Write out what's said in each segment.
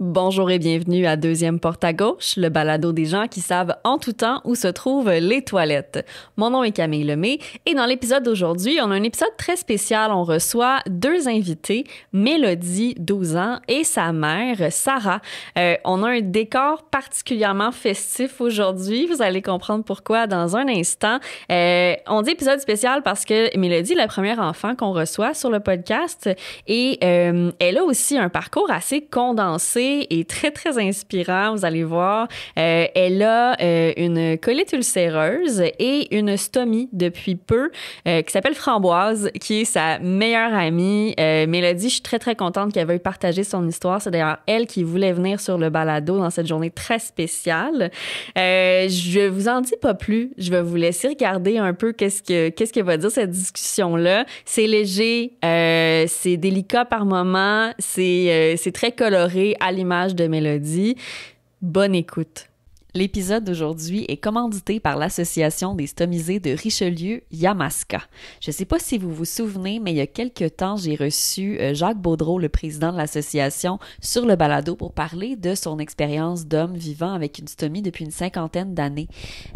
Bonjour et bienvenue à Deuxième Porte à Gauche, le balado des gens qui savent en tout temps où se trouvent les toilettes. Mon nom est Camille Lemay et dans l'épisode d'aujourd'hui, on a un épisode très spécial. On reçoit deux invités, Mélodie, 12 ans, et sa mère, Sarah. On a un décor particulièrement festif aujourd'hui. Vous allez comprendre pourquoi dans un instant. On dit épisode spécial parce que Mélodie est la première enfant qu'on reçoit sur le podcast et elle a aussi un parcours assez condensé et très, très inspirant, vous allez voir. Elle a une colite ulcéreuse et une stomie depuis peu qui s'appelle Framboise, qui est sa meilleure amie. Mélodie, je suis très, très contente qu'elle veuille partager son histoire. C'est d'ailleurs elle qui voulait venir sur le balado dans cette journée très spéciale. Je vous en dis pas plus. Je vais vous laisser regarder un peu qu'est-ce que va dire cette discussion-là. C'est léger, c'est délicat par moments, c'est très coloré à l'image de Mélodie. Bonne écoute. L'épisode d'aujourd'hui est commandité par l'Association des stomisés de Richelieu-Yamaska. Je ne sais pas si vous vous souvenez, mais il y a quelques temps, j'ai reçu Jacques Baudreau, le président de l'association, sur le balado pour parler de son expérience d'homme vivant avec une stomie depuis une 50aine d'années.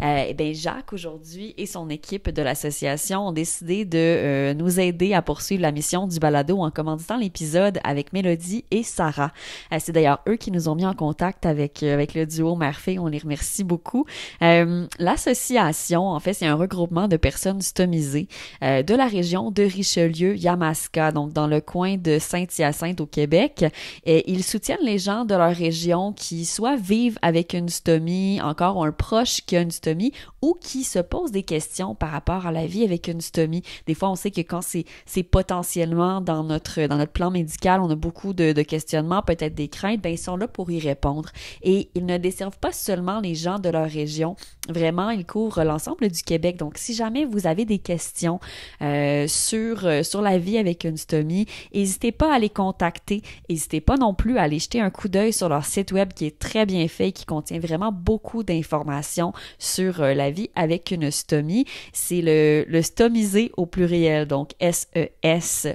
Eh bien, Jacques, aujourd'hui, et son équipe de l'association ont décidé de nous aider à poursuivre la mission du balado en commanditant l'épisode avec Mélodie et Sarah. C'est d'ailleurs eux qui nous ont mis en contact avec le duo mère-fille. On les remercie beaucoup. L'association, en fait, c'est un regroupement de personnes stomisées de la région de Richelieu-Yamaska, donc dans le coin de Saint-Hyacinthe au Québec. Et ils soutiennent les gens de leur région qui soit vivent avec une stomie, encore ont un proche qui a une stomie, ou qui se posent des questions par rapport à la vie avec une stomie. Des fois, on sait que quand c'est potentiellement dans notre plan médical, on a beaucoup de questionnements, peut-être des craintes, ben ils sont là pour y répondre. Et ils ne desservent pas seulement les gens de leur région. Vraiment, ils couvrent l'ensemble du Québec. Donc, si jamais vous avez des questions sur la vie avec une stomie, n'hésitez pas à les contacter. N'hésitez pas non plus à aller jeter un coup d'œil sur leur site web qui est très bien fait et qui contient vraiment beaucoup d'informations sur la vie avec une stomie. C'est le stomisé au pluriel, donc S-E-S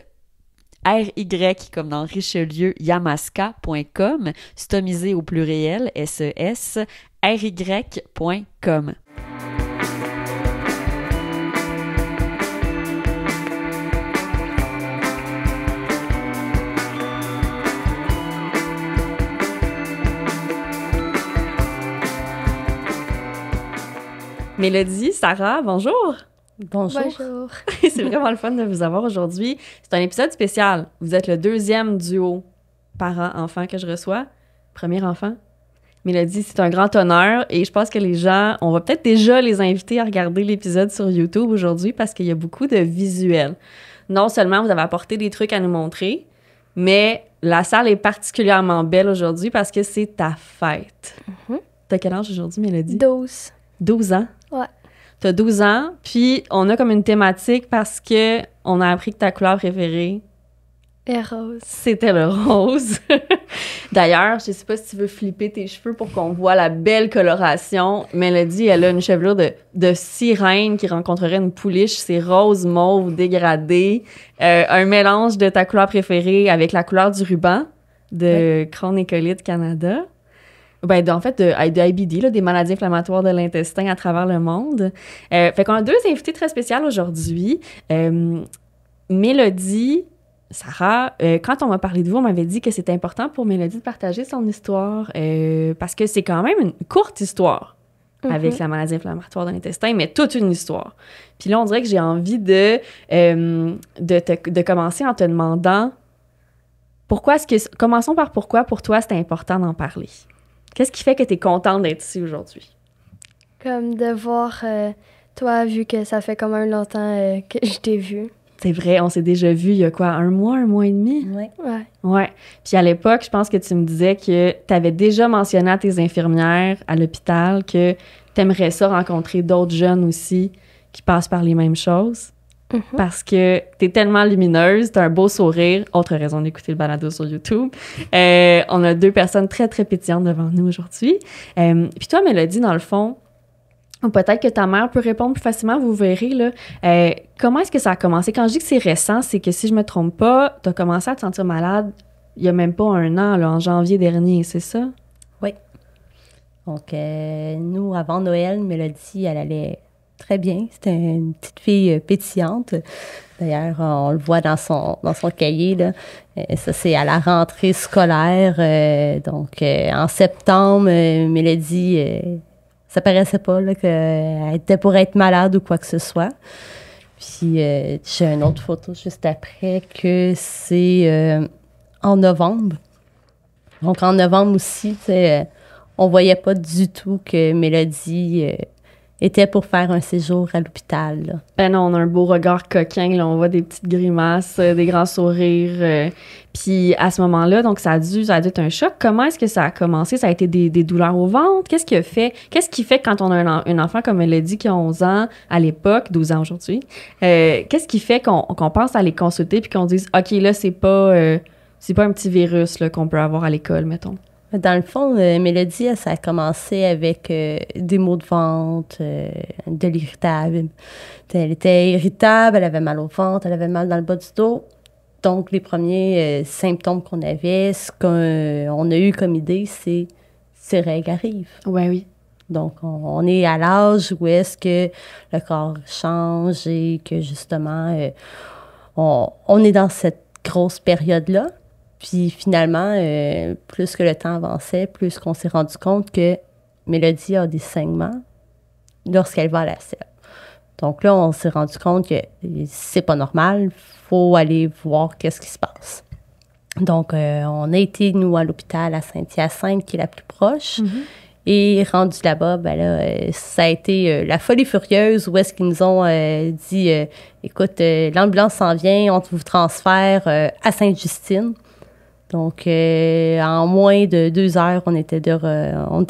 RY comme dans Richelieu, Yamaska.com, stomisé au pluriel, S-E-S, RY.com. Mélodie, Sarah, bonjour! Bonjour. C'est vraiment le fun de vous avoir aujourd'hui. C'est un épisode spécial. Vous êtes le deuxième duo parent-enfant que je reçois. Premier enfant. Mélodie, c'est un grand honneur et je pense que les gens, on va peut-être déjà les inviter à regarder l'épisode sur YouTube aujourd'hui parce qu'il y a beaucoup de visuels. Non seulement vous avez apporté des trucs à nous montrer, mais la salle est particulièrement belle aujourd'hui parce que c'est ta fête. Mm-hmm. T'as quel âge aujourd'hui, Mélodie? 12. 12 ans? Ouais. T'as 12 ans, puis on a comme une thématique parce que on a appris que ta couleur préférée... est rose. C'était le rose. D'ailleurs, je sais pas si tu veux flipper tes cheveux pour qu'on voit la belle coloration. Mélodie, elle a une chevelure de sirène qui rencontrerait une pouliche. C'est rose, mauve, dégradé. Un mélange de ta couleur préférée avec la couleur du ruban de Crohn et Colite Canada. Ben, en fait, de IBD, là, des maladies inflammatoires de l'intestin à travers le monde. Fait qu'on a deux invités très spéciales aujourd'hui. Mélodie, Sarah, quand on m'a parlé de vous, on m'avait dit que c'était important pour Mélodie de partager son histoire parce que c'est quand même une courte histoire avec la maladie inflammatoire de l'intestin, mais toute une histoire. Puis là, on dirait que j'ai envie de commencer en te demandant commençons par pourquoi pour toi c'était important d'en parler. Qu'est-ce qui fait que tu es contente d'être ici aujourd'hui? Comme de voir toi, vu que ça fait quand même longtemps que je t'ai vu. C'est vrai, on s'est déjà vu il y a quoi, un mois et demi? Oui. Ouais. Puis à l'époque, je pense que tu me disais que tu avais déjà mentionné à tes infirmières à l'hôpital que tu aimerais ça rencontrer d'autres jeunes aussi qui passent par les mêmes choses. Mm-hmm. Parce que t'es tellement lumineuse, t'as un beau sourire. Autre raison d'écouter le balado sur YouTube. On a deux personnes très, très pétillantes devant nous aujourd'hui. Puis toi, Mélodie, dans le fond, ou peut-être que ta mère peut répondre plus facilement, vous verrez, là. Comment est-ce que ça a commencé? Quand je dis que c'est récent, c'est que si je me trompe pas, t'as commencé à te sentir malade il y a même pas un an, là, en janvier dernier, c'est ça? Oui. Donc, nous, avant Noël, Mélodie, elle allait très bien. C'était une petite fille pétillante. D'ailleurs, on le voit dans son cahier, là. Ça, c'est à la rentrée scolaire. Donc, en septembre, Mélodie, ça paraissait pas là, qu'elle était pour être malade ou quoi que ce soit. Puis, j'ai une autre photo juste après que c'est en novembre. Donc, en novembre aussi, on voyait pas du tout que Mélodie était pour faire un séjour à l'hôpital, là. Ben non, on a un beau regard coquin, là, on voit des petites grimaces, des grands sourires. Puis à ce moment-là, donc ça a dû être un choc. Comment est-ce que ça a commencé? Ça a été des douleurs au ventre? Qu'est-ce qui fait quand on a un enfant, comme elle l'a dit, qui a 11 ans à l'époque, 12 ans aujourd'hui, qu'est-ce qui fait qu'on pense à les consulter puis qu'on dise, OK, là, c'est pas un petit virus là, qu'on peut avoir à l'école, mettons? Dans le fond, Mélodie, ça a commencé avec des maux de ventre, de l'irritable. Elle était irritable, elle avait mal au ventre, elle avait mal dans le bas du dos. Donc, les premiers symptômes qu'on avait, ce qu'on a eu comme idée, c'est ces règles arrivent. Ouais, oui. Donc, on est à l'âge où est-ce que le corps change et que, justement, on est dans cette grosse période-là. Puis finalement, plus que le temps avançait, plus qu'on s'est rendu compte que Mélodie a des saignements lorsqu'elle va à la selle. Donc là, on s'est rendu compte que c'est pas normal, il faut aller voir qu'est-ce qui se passe. Donc, on a été, nous, à l'hôpital à Saint-Hyacinthe, qui est la plus proche. Mm-hmm. Et rendu là-bas, ben là, ça a été la folie furieuse où est-ce qu'ils nous ont dit écoute, l'ambulance s'en vient, on vous transfère à Sainte-Justine. Donc, en moins de 2 heures, on était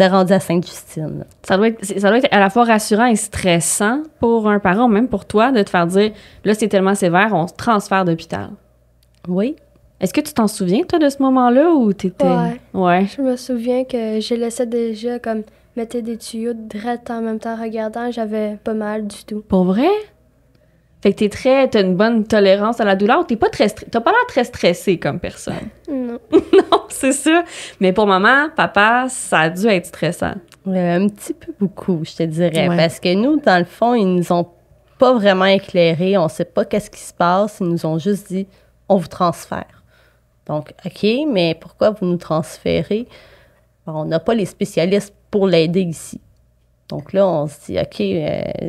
rendu à Sainte-Justine. Ça doit être à la fois rassurant et stressant pour un parent, ou même pour toi, de te faire dire, là, c'est tellement sévère, on se transfère d'hôpital. Oui. Est-ce que tu t'en souviens, toi, de ce moment-là, ou t'étais... Ouais. Je me souviens que je laissais déjà, comme, mettre des tuyaux direct en même temps regardant, j'avais pas mal du tout. Pour vrai? Fait que t'as une bonne tolérance à la douleur. T'as pas l'air très stressé comme personne. Non. Non, c'est ça. Mais pour maman, papa, ça a dû être stressant. Un petit peu beaucoup, je te dirais. Ouais. Parce que nous, dans le fond, ils nous ont pas vraiment éclairés. On sait pas qu'est-ce qui se passe. Ils nous ont juste dit, on vous transfère. Donc, OK, mais pourquoi vous nous transférez? Alors, on n'a pas les spécialistes pour l'aider ici. Donc là, on se dit, OK,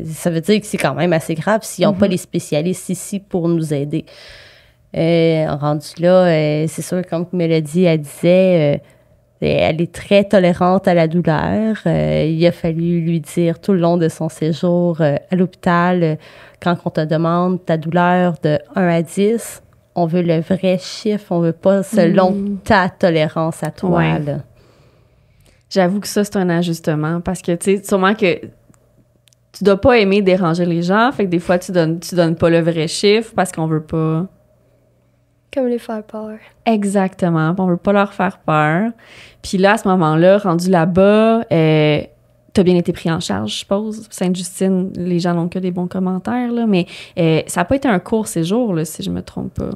ça veut dire que c'est quand même assez grave s'ils n'ont pas les spécialistes ici pour nous aider. Rendu là, c'est sûr, comme Mélodie, elle disait, elle est très tolérante à la douleur. Il a fallu lui dire tout le long de son séjour à l'hôpital, quand on te demande ta douleur de 1 à 10, on veut le vrai chiffre, on veut pas selon ta tolérance à toi. Ouais. Là. J'avoue que ça, c'est un ajustement parce que, tu sais, sûrement que tu dois pas aimer déranger les gens, fait que des fois, tu donnes pas le vrai chiffre parce qu'on veut pas... Comme les faire peur. Exactement, on veut pas leur faire peur. Puis là, à ce moment-là, rendu là-bas, t'as bien été pris en charge, je suppose. Sainte-Justine, les gens n'ont que des bons commentaires, là, mais ça n'a pas été un court séjour, là, si je me trompe pas.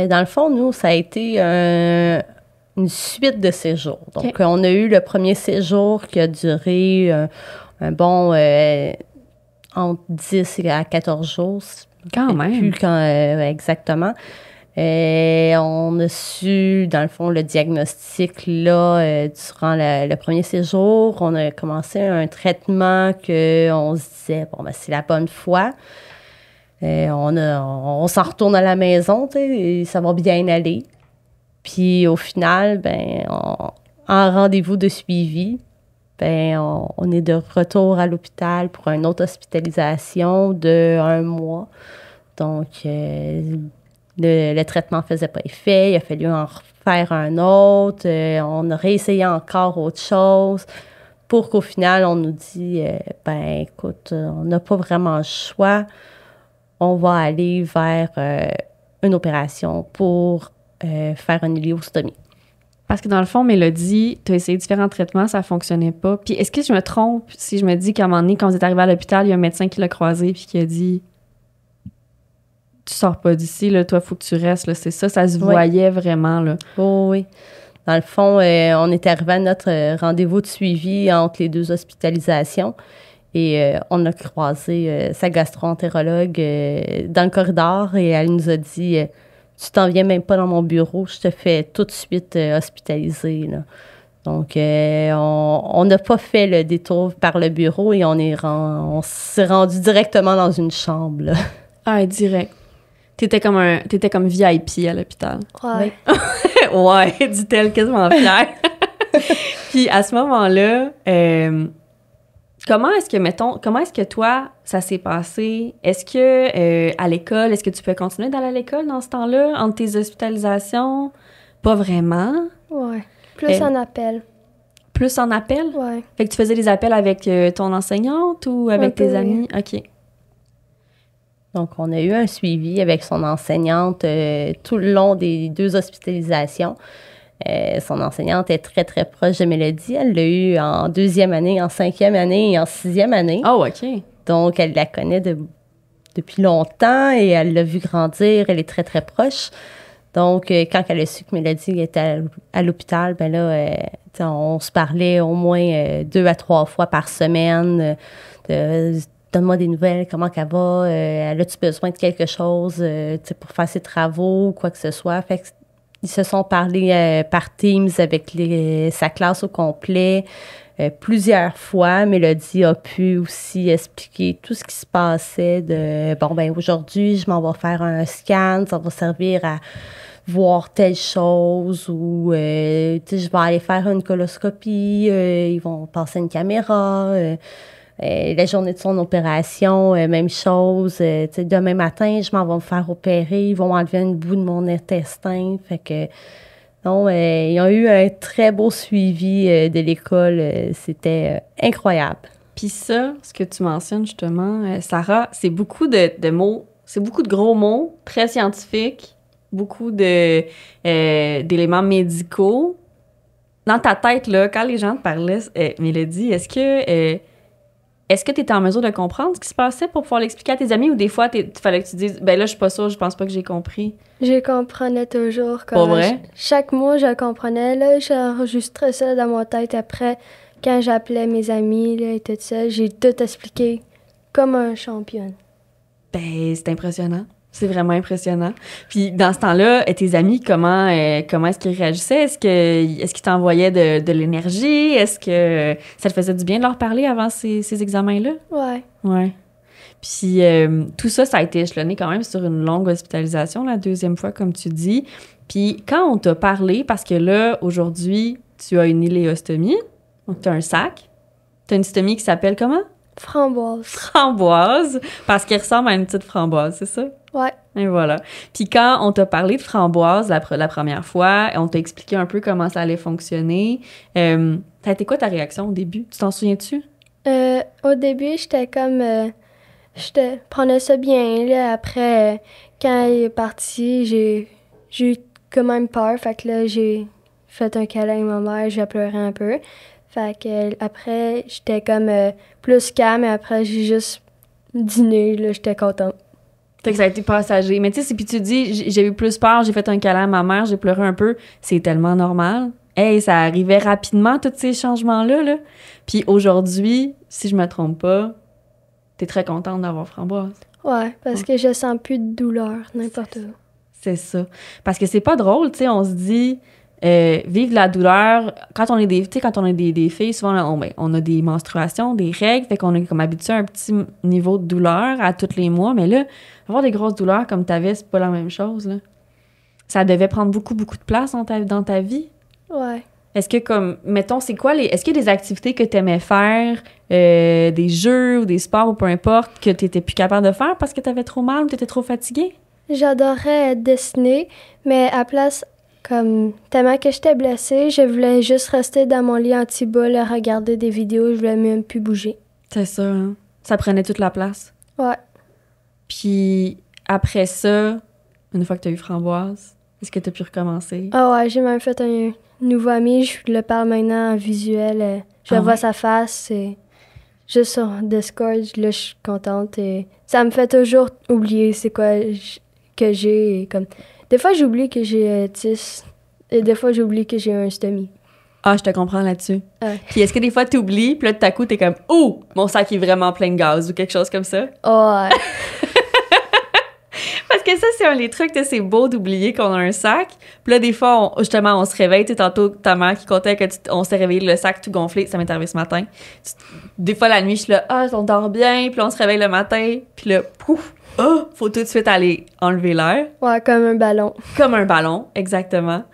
Dans le fond, nous, ça a été une suite de séjours. Donc, on a eu le premier séjour qui a duré un bon entre 10 à 14 jours. Quand même. Plus exactement. On a su, dans le fond, le diagnostic là durant le premier séjour. On a commencé un traitement qu'on se disait, bon, ben, c'est la bonne foi. On s'en retourne à la maison, tu sais, et ça va bien aller. Puis au final, ben, en rendez-vous de suivi, ben, on est de retour à l'hôpital pour une autre hospitalisation de 1 mois. Donc, le traitement ne faisait pas effet. Il a fallu en refaire un autre. On a réessayé encore autre chose pour qu'au final, on nous dit, ben, écoute, on n'a pas vraiment le choix. On va aller vers une opération pour faire une iléostomie. Parce que dans le fond, Mélodie, tu as essayé différents traitements, ça ne fonctionnait pas. Puis est-ce que je me trompe si je me dis qu'à un moment donné, quand vous êtes arrivé à l'hôpital, il y a un médecin qui l'a croisé puis qui a dit tu sors pas d'ici, là, toi, faut que tu restes, là, c'est ça, ça se Oui. voyait vraiment, là. Oh, oui. Dans le fond, on est arrivé à notre rendez-vous de suivi entre les 2 hospitalisations et on a croisé sa gastro-entérologue dans le corridor et elle nous a dit tu t'en viens même pas dans mon bureau, je te fais tout de suite hospitaliser, là. Donc, on n'a pas fait le détour par le bureau et on s'est rendu directement dans une chambre, là. Ah, direct. T'étais comme VIP à l'hôpital. Ouais. Ouais, dit-elle quasiment fière. Puis à ce moment-là, comment est-ce que toi, ça s'est passé? Est-ce que à l'école, est-ce que tu peux continuer d'aller à l'école dans ce temps-là, entre tes hospitalisations? Pas vraiment. Ouais. Plus en appel. Plus en appel? Ouais. Fait que tu faisais des appels avec ton enseignante ou avec Un peu, tes amis? OK. Donc, on a eu un suivi avec son enseignante tout le long des 2 hospitalisations. Son enseignante est très, très proche de Mélodie. Elle l'a eu en 2e année, en 5e année et en 6e année. Oh, OK. Donc, elle la connaît depuis longtemps et elle l'a vu grandir. Elle est très, très proche. Donc, quand elle a su que Mélodie était à l'hôpital, ben là, on se parlait au moins 2 à 3 fois par semaine. Donne-moi des nouvelles, comment qu'elle va, as-tu besoin de quelque chose pour faire ses travaux ou quoi que ce soit. Fait que, ils se sont parlé par Teams avec sa classe au complet plusieurs fois. Mélodie a pu aussi expliquer tout ce qui se passait de « Bon, ben aujourd'hui, je m'en vais faire un scan, ça va servir à voir telle chose ou je vais aller faire une coloscopie, ils vont passer une caméra. La journée de son opération, même chose. Demain matin, je m'en vais me faire opérer. Ils vont enlever une bout de mon intestin. Fait que, non, ils ont eu un très beau suivi de l'école. C'était incroyable. Puis ça, ce que tu mentionnes justement, Sarah, c'est beaucoup de mots, c'est beaucoup de gros mots, très scientifiques, beaucoup d'éléments médicaux. Dans ta tête, là, quand les gens te parlaient, Mélodie, est-ce que tu étais en mesure de comprendre ce qui se passait pour pouvoir l'expliquer à tes amis ou des fois, il fallait que tu dises « Ben là, je suis pas sûre, je pense pas que j'ai compris. » Je comprenais toujours. Pas vrai? Chaque mot, je le comprenais. Là, j'enregistrais ça dans ma tête. Après, quand j'appelais mes amis là, et tout ça, j'ai tout expliqué comme un championne. Ben, c'est impressionnant. C'est vraiment impressionnant. Puis dans ce temps-là, tes amis, comment est-ce qu'ils réagissaient? Est-ce qu'ils t'envoyaient de l'énergie? Est-ce que ça te faisait du bien de leur parler avant ces examens-là? Ouais. Ouais. Puis tout ça, ça a été échelonné quand même sur une longue hospitalisation, la 2e fois, comme tu dis. Puis quand on t'a parlé, parce que là, aujourd'hui, tu as une iléostomie, donc tu as un sac. Tu as une stomie qui s'appelle comment? Framboise. Framboise, parce qu'elle ressemble à une petite framboise, c'est ça? Ouais. Et voilà. Puis quand on t'a parlé de framboise la première fois, on t'a expliqué un peu comment ça allait fonctionner, ça a été quoi ta réaction au début? Tu t'en souviens-tu? Au début, j'étais comme... je prenais ça bien. Là. Après, quand il est parti, j'ai eu quand même peur. Fait que là, j'ai fait un câlin à ma mère, j'ai pleuré un peu. Fait que après, j'étais comme plus calme. Et après, j'ai juste dîné. Là, j'étais contente. Fait que ça a été passager. Mais tu sais, puis tu dis, j'ai eu plus peur, j'ai fait un câlin à ma mère, j'ai pleuré un peu. C'est tellement normal. Hey, ça arrivait rapidement, tous ces changements-là. Là. Puis aujourd'hui, si je me trompe pas, t'es très contente d'avoir Framboise. Ouais, parce que je sens plus de douleur n'importe où. C'est ça. Parce que c'est pas drôle, tu sais, on se dit, vivre la douleur, quand on est des filles, souvent, on a des menstruations, des règles, fait qu'on est comme habitué à un petit niveau de douleur à tous les mois, mais là, avoir des grosses douleurs comme t'avais, c'est pas la même chose, là. Ça devait prendre beaucoup, beaucoup de place dans ta vie. Ouais. Est-ce que, comme, mettons, est-ce qu'il y a des activités que t'aimais faire, des jeux ou des sports ou peu importe, que t'étais plus capable de faire parce que t'avais trop mal ou t'étais trop fatiguée? J'adorais dessiner, mais à place, comme, tellement que j'étais blessée, je voulais juste rester dans mon lit anti-boule, regarder des vidéos, je voulais même plus bouger. C'est ça, hein? Ça prenait toute la place. Ouais. Puis après ça, une fois que t'as eu Framboise, est-ce que t'as pu recommencer? Ah ouais, j'ai même fait un nouveau ami, je le parle maintenant en visuel. Je vois sa face, et juste sur Discord, là, je suis contente. Et ça me fait toujours oublier c'est quoi que j'ai. Comme, des fois, j'oublie que j'ai autisme et des fois, j'oublie que j'ai un STEMI. Ah, je te comprends là-dessus. Ouais. Puis est-ce que des fois, t'oublies, puis là, tout à coup, t'es comme « Oh! Mon sac est vraiment plein de gaz » ou quelque chose comme ça? Ouais. Parce que ça, c'est un des trucs, c'est beau d'oublier qu'on a un sac. Puis là, des fois, justement, on se réveille. Tu sais, tantôt, ta mère qui comptait on s'est réveillé, le sac tout gonflé. Ça m'est arrivé ce matin. Des fois, la nuit, je suis là, on dort bien. Puis là, on se réveille le matin. Puis là, pouf, faut tout de suite aller enlever l'air. Ouais, comme un ballon. Comme un ballon, exactement.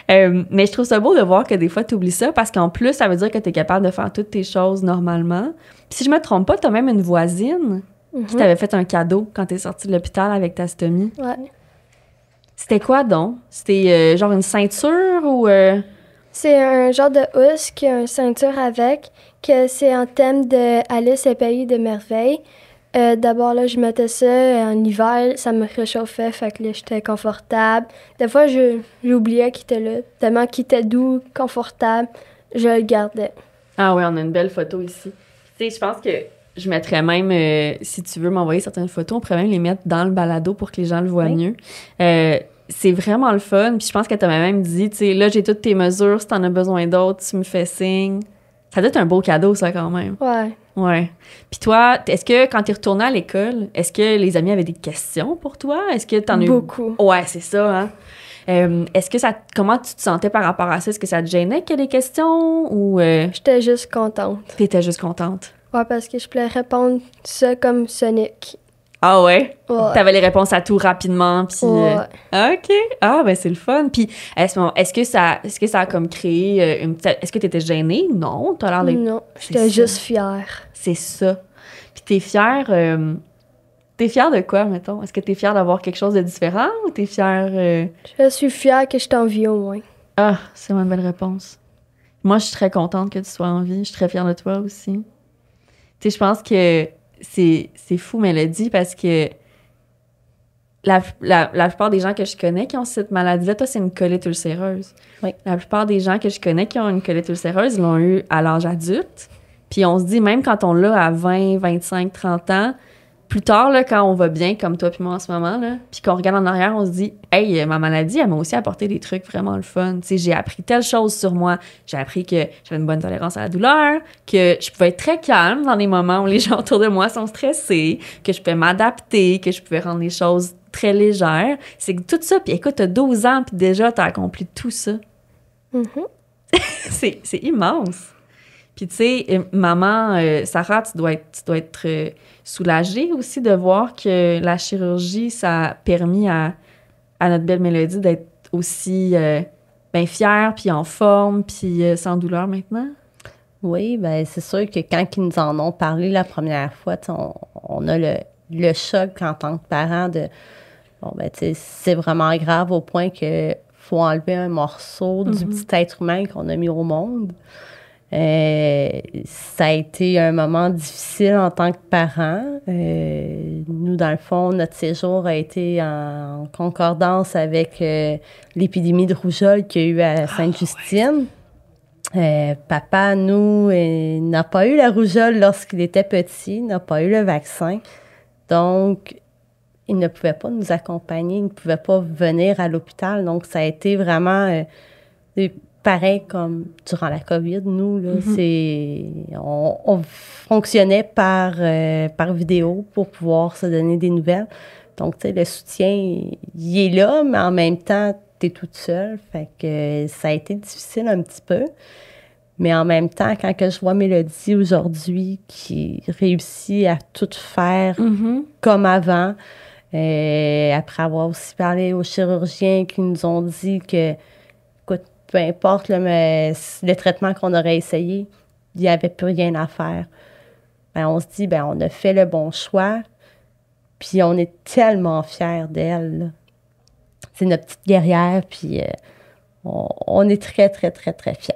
Mais je trouve ça beau de voir que des fois, tu oublies ça parce qu'en plus, ça veut dire que tu es capable de faire toutes tes choses normalement. Puis si je me trompe pas, tu as même une voisine qui t'avait fait un cadeau quand t'es sortie de l'hôpital avec ta stomie. Ouais. C'était quoi donc? C'était genre une ceinture ou... C'est un genre de housse qui a une ceinture avec, que c'est en thème de Alice et Pays de Merveille. D'abord, là, je mettais ça en hiver, ça me réchauffait, fait que là, j'étais confortable. Des fois, j'oubliais qu'il était là, tellement qu'il était doux, confortable, je le gardais. Ah oui, on a une belle photo ici. Tu sais, je pense que je mettrais même, si tu veux m'envoyer certaines photos, on pourrait même les mettre dans le balado pour que les gens le voient mieux. C'est vraiment le fun. Puis je pense que tu m'as même dit, tu sais, là, j'ai toutes tes mesures, si t'en as besoin d'autres, tu me fais signe. Ça doit être un beau cadeau, ça, quand même. Ouais. Ouais. Puis toi, est-ce que quand t'es retournée à l'école, est-ce que les amis avaient des questions pour toi? Est-ce que t'en as eu... Beaucoup. Ouais, c'est ça, hein? Est-ce que comment tu te sentais par rapport à ça? Est-ce que ça te gênait qu'il y ait des questions ou... J'étais juste contente. T'étais juste contente? Ouais, parce que je voulais répondre ça comme Sonic. Ah ouais? Ouais. T'avais les réponses à tout rapidement, puis... Ouais. OK. Ah, ben c'est le fun. Puis, est-ce que ça a comme créé une petite... Est-ce que t'étais gênée? Non, t'as l'air de... Non, C'est j'étais ça. juste fière. C'est ça. Puis t'es fière... T'es fière de quoi, mettons? Est-ce que t'es fière d'avoir quelque chose de différent ou t'es fière... Je suis fière que je t'en vie au moins. Ah, c'est une belle réponse. Moi, je suis très contente que tu sois en vie. Je suis très fière de toi aussi. Tu sais, je pense que c'est fou, Mélodie, parce que la plupart des gens que je connais qui ont cette maladie-là, toi, c'est une colite ulcéreuse. Oui. La plupart des gens que je connais qui ont une colite ulcéreuse, ils l'ont eu à l'âge adulte. Puis on se dit, même quand on l'a à 20, 25, 30 ans, plus tard, là, quand on va bien, comme toi puis moi en ce moment, là, puis qu'on regarde en arrière, on se dit « Hey, ma maladie, elle m'a aussi apporté des trucs vraiment le fun. » Tu sais, j'ai appris telle chose sur moi. J'ai appris que j'avais une bonne tolérance à la douleur, que je pouvais être très calme dans les moments où les gens autour de moi sont stressés, que je pouvais m'adapter, que je pouvais rendre les choses très légères. C'est que tout ça, puis écoute, t'as 12 ans, puis déjà, t'as accompli tout ça. C'est immense. Puis tu sais, maman, Sarah, tu dois être soulagée aussi de voir que la chirurgie, ça a permis à notre belle Mélodie d'être aussi fière, puis en forme, puis sans douleur maintenant. Oui, ben c'est sûr que quand ils nous en ont parlé la première fois, on a le choc en tant que parent de bon, ben tu sais, c'est vraiment grave au point que faut enlever un morceau du petit être humain qu'on a mis au monde. Ça a été un moment difficile en tant que parent. Nous, dans le fond, notre séjour a été en concordance avec l'épidémie de rougeole qu'il y a eu à Sainte-Justine. Papa, nous, n'a pas eu la rougeole lorsqu'il était petit, n'a pas eu le vaccin. Donc, il ne pouvait pas nous accompagner, il ne pouvait pas venir à l'hôpital. Donc, ça a été vraiment pareil comme durant la COVID, nous, là, on fonctionnait par vidéo pour pouvoir se donner des nouvelles. Donc, tu sais, le soutien, il est là, mais en même temps, t'es toute seule. Fait que ça a été difficile un petit peu. Mais en même temps, quand que je vois Mélodie aujourd'hui qui réussit à tout faire comme avant, après avoir aussi parlé aux chirurgiens qui nous ont dit que, écoute, peu importe le traitement qu'on aurait essayé, il n'y avait plus rien à faire. Ben, on se dit, ben, on a fait le bon choix, puis on est tellement fiers d'elle, là. C'est notre petite guerrière, puis on est très, très, très, très fiers.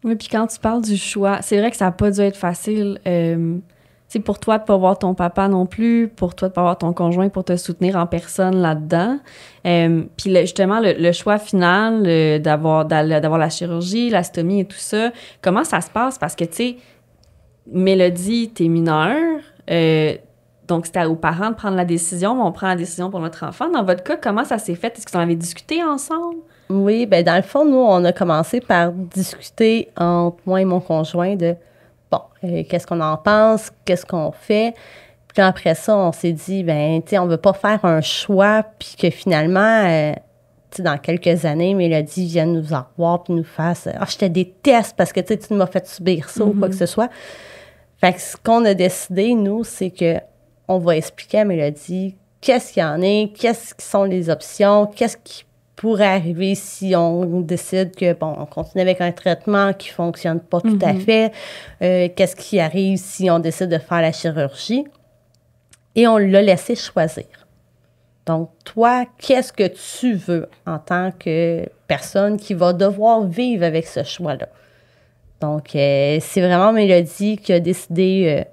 Oui, puis quand tu parles du choix, c'est vrai que ça n'a pas dû être facile. C'est pour toi de ne pas voir ton papa non plus, pour toi de ne pas voir ton conjoint pour te soutenir en personne là-dedans. Puis justement, le choix final d'avoir la chirurgie, la stomie et tout ça, comment ça se passe? Parce que, tu sais, Mélodie, t'es mineure, donc c'était aux parents de prendre la décision, mais on prend la décision pour notre enfant. Dans votre cas, comment ça s'est fait? Est-ce que vous en avez discuté ensemble? Oui, bien, dans le fond, nous, on a commencé par discuter entre moi et mon conjoint de, bon, qu'est-ce qu'on en pense, qu'est-ce qu'on fait. Puis après ça, on s'est dit, ben, tu sais, on veut pas faire un choix, puis que finalement, tu sais, dans quelques années, Mélodie vienne nous en revoir, puis nous fasse, ah, je te déteste parce que, tu sais, tu m'as fait subir ça ou quoi que ce soit. Fait que ce qu'on a décidé, nous, c'est que on va expliquer à Mélodie qu'est-ce qu'il y en est, qu'est-ce qui sont les options, qu'est-ce qui pourrait arriver si on décide que, bon, on continue avec un traitement qui fonctionne pas tout à fait, qu'est-ce qui arrive si on décide de faire la chirurgie. Et on l'a laissé choisir. Donc, toi, qu'est-ce que tu veux en tant que personne qui va devoir vivre avec ce choix-là? Donc, c'est vraiment Mélodie qui a décidé,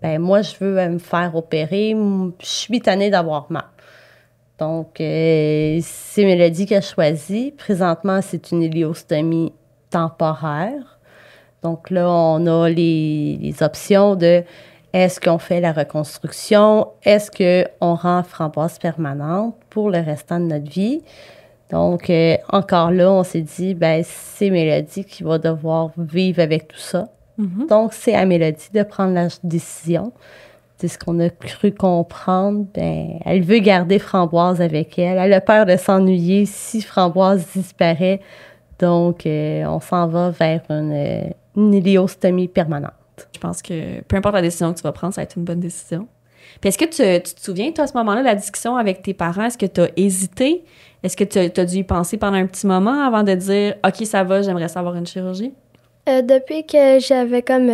ben moi, je veux me faire opérer, je suis tannée d'avoir mal. Donc, c'est Mélodie qui a choisi. Présentement, c'est une iléostomie temporaire. Donc là, on a les options de est-ce qu'on fait la reconstruction? Est-ce qu'on rend framboise permanente pour le restant de notre vie? Donc, encore là, on s'est dit, ben c'est Mélodie qui va devoir vivre avec tout ça. Donc, c'est à Mélodie de prendre la décision. C'est ce qu'on a cru comprendre. Ben, elle veut garder Framboise avec elle. Elle a peur de s'ennuyer si Framboise disparaît. Donc, on s'en va vers une iléostomie permanente. Je pense que peu importe la décision que tu vas prendre, ça va être une bonne décision. Puis est-ce que tu te souviens, toi, à ce moment-là, de la discussion avec tes parents? Est-ce que tu as hésité? Est-ce que tu as dû y penser pendant un petit moment avant de dire « OK, ça va, j'aimerais savoir une chirurgie ». Depuis que j'avais comme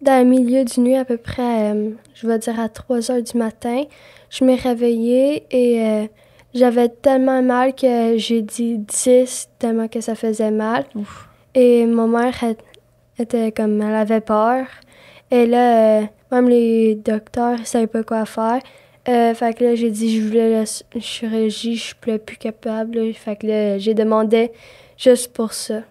dans le milieu du nuit, à peu près, je vais dire à 3 heures du matin, je m'ai réveillée et j'avais tellement mal que j'ai dit 10, tellement que ça faisait mal. Ouf. Et ma mère était comme, elle avait peur. Et là, même les docteurs ne savaient pas quoi faire. Fait que là, j'ai dit, je voulais la chirurgie, je ne suis plus capable. Là. Fait que là, j'ai demandé juste pour ça.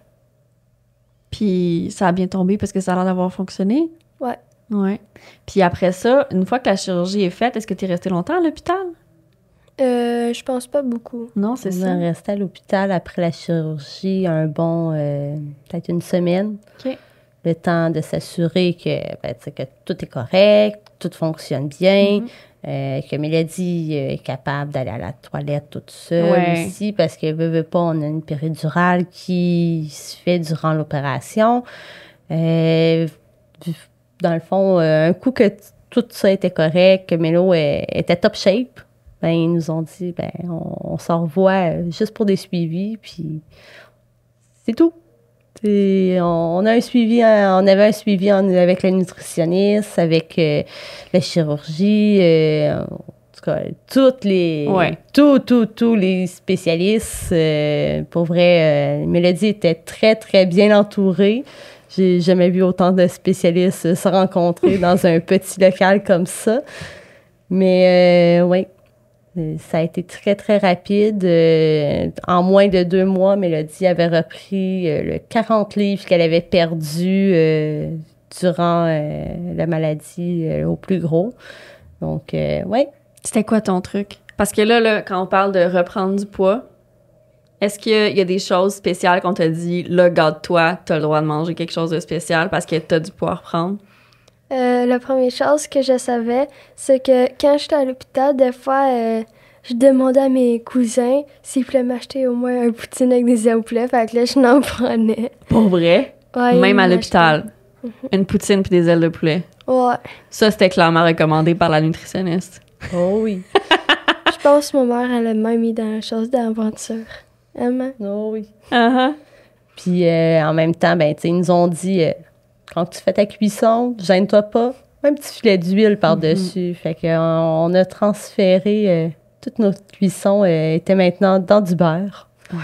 Puis ça a bien tombé parce que ça a l'air d'avoir fonctionné? Ouais. Ouais. Puis après ça, une fois que la chirurgie est faite, est-ce que tu es resté longtemps à l'hôpital? Je pense pas beaucoup. Non, c'est ça. On est resté à l'hôpital après la chirurgie un bon, peut-être une semaine. OK. Le temps de s'assurer que, ben, que tout est correct, tout fonctionne bien, que Mélodie est capable d'aller à la toilette toute seule aussi, parce que veut pas, on a une péridurale qui se fait durant l'opération. Dans le fond, un coup que tout ça était correct, que Mélo était top shape, ben, ils nous ont dit, ben, on s'en revoit juste pour des suivis, puis c'est tout. On a un suivi, on avait un suivi avec la nutritionniste, avec la chirurgie, en tout cas, tous les spécialistes. Pour vrai, Mélodie était très, très bien entourée. J'ai jamais vu autant de spécialistes se rencontrer dans un petit local comme ça. Mais oui. Ça a été très, très rapide. En moins de 2 mois, Mélodie avait repris le 40 livres qu'elle avait perdu durant la maladie au plus gros. Donc, oui. C'était quoi ton truc? Parce que là, quand on parle de reprendre du poids, est-ce qu'il y a des choses spéciales qu'on t'a dit, là, garde-toi, t'as le droit de manger quelque chose de spécial parce que t'as du poids à reprendre? La première chose que je savais, c'est que quand j'étais à l'hôpital, des fois, je demandais à mes cousins s'ils voulaient m'acheter au moins un poutine avec des ailes au poulet. Fait que là, je n'en prenais. Pour vrai? Ouais, même à l'hôpital? Une poutine puis des ailes de poulet? Ouais. Ça, c'était clairement recommandé par la nutritionniste. Oh oui. Je pense que ma mère, elle a même mis dans la chose d'aventure. Maman? Oh oui. Uh-huh. Puis en même temps, ben, tu sais, ils nous ont dit... quand tu fais ta cuisson, gêne-toi pas, un petit filet d'huile par-dessus. Fait qu'on a transféré, toute notre cuisson était maintenant dans du beurre. Ouais.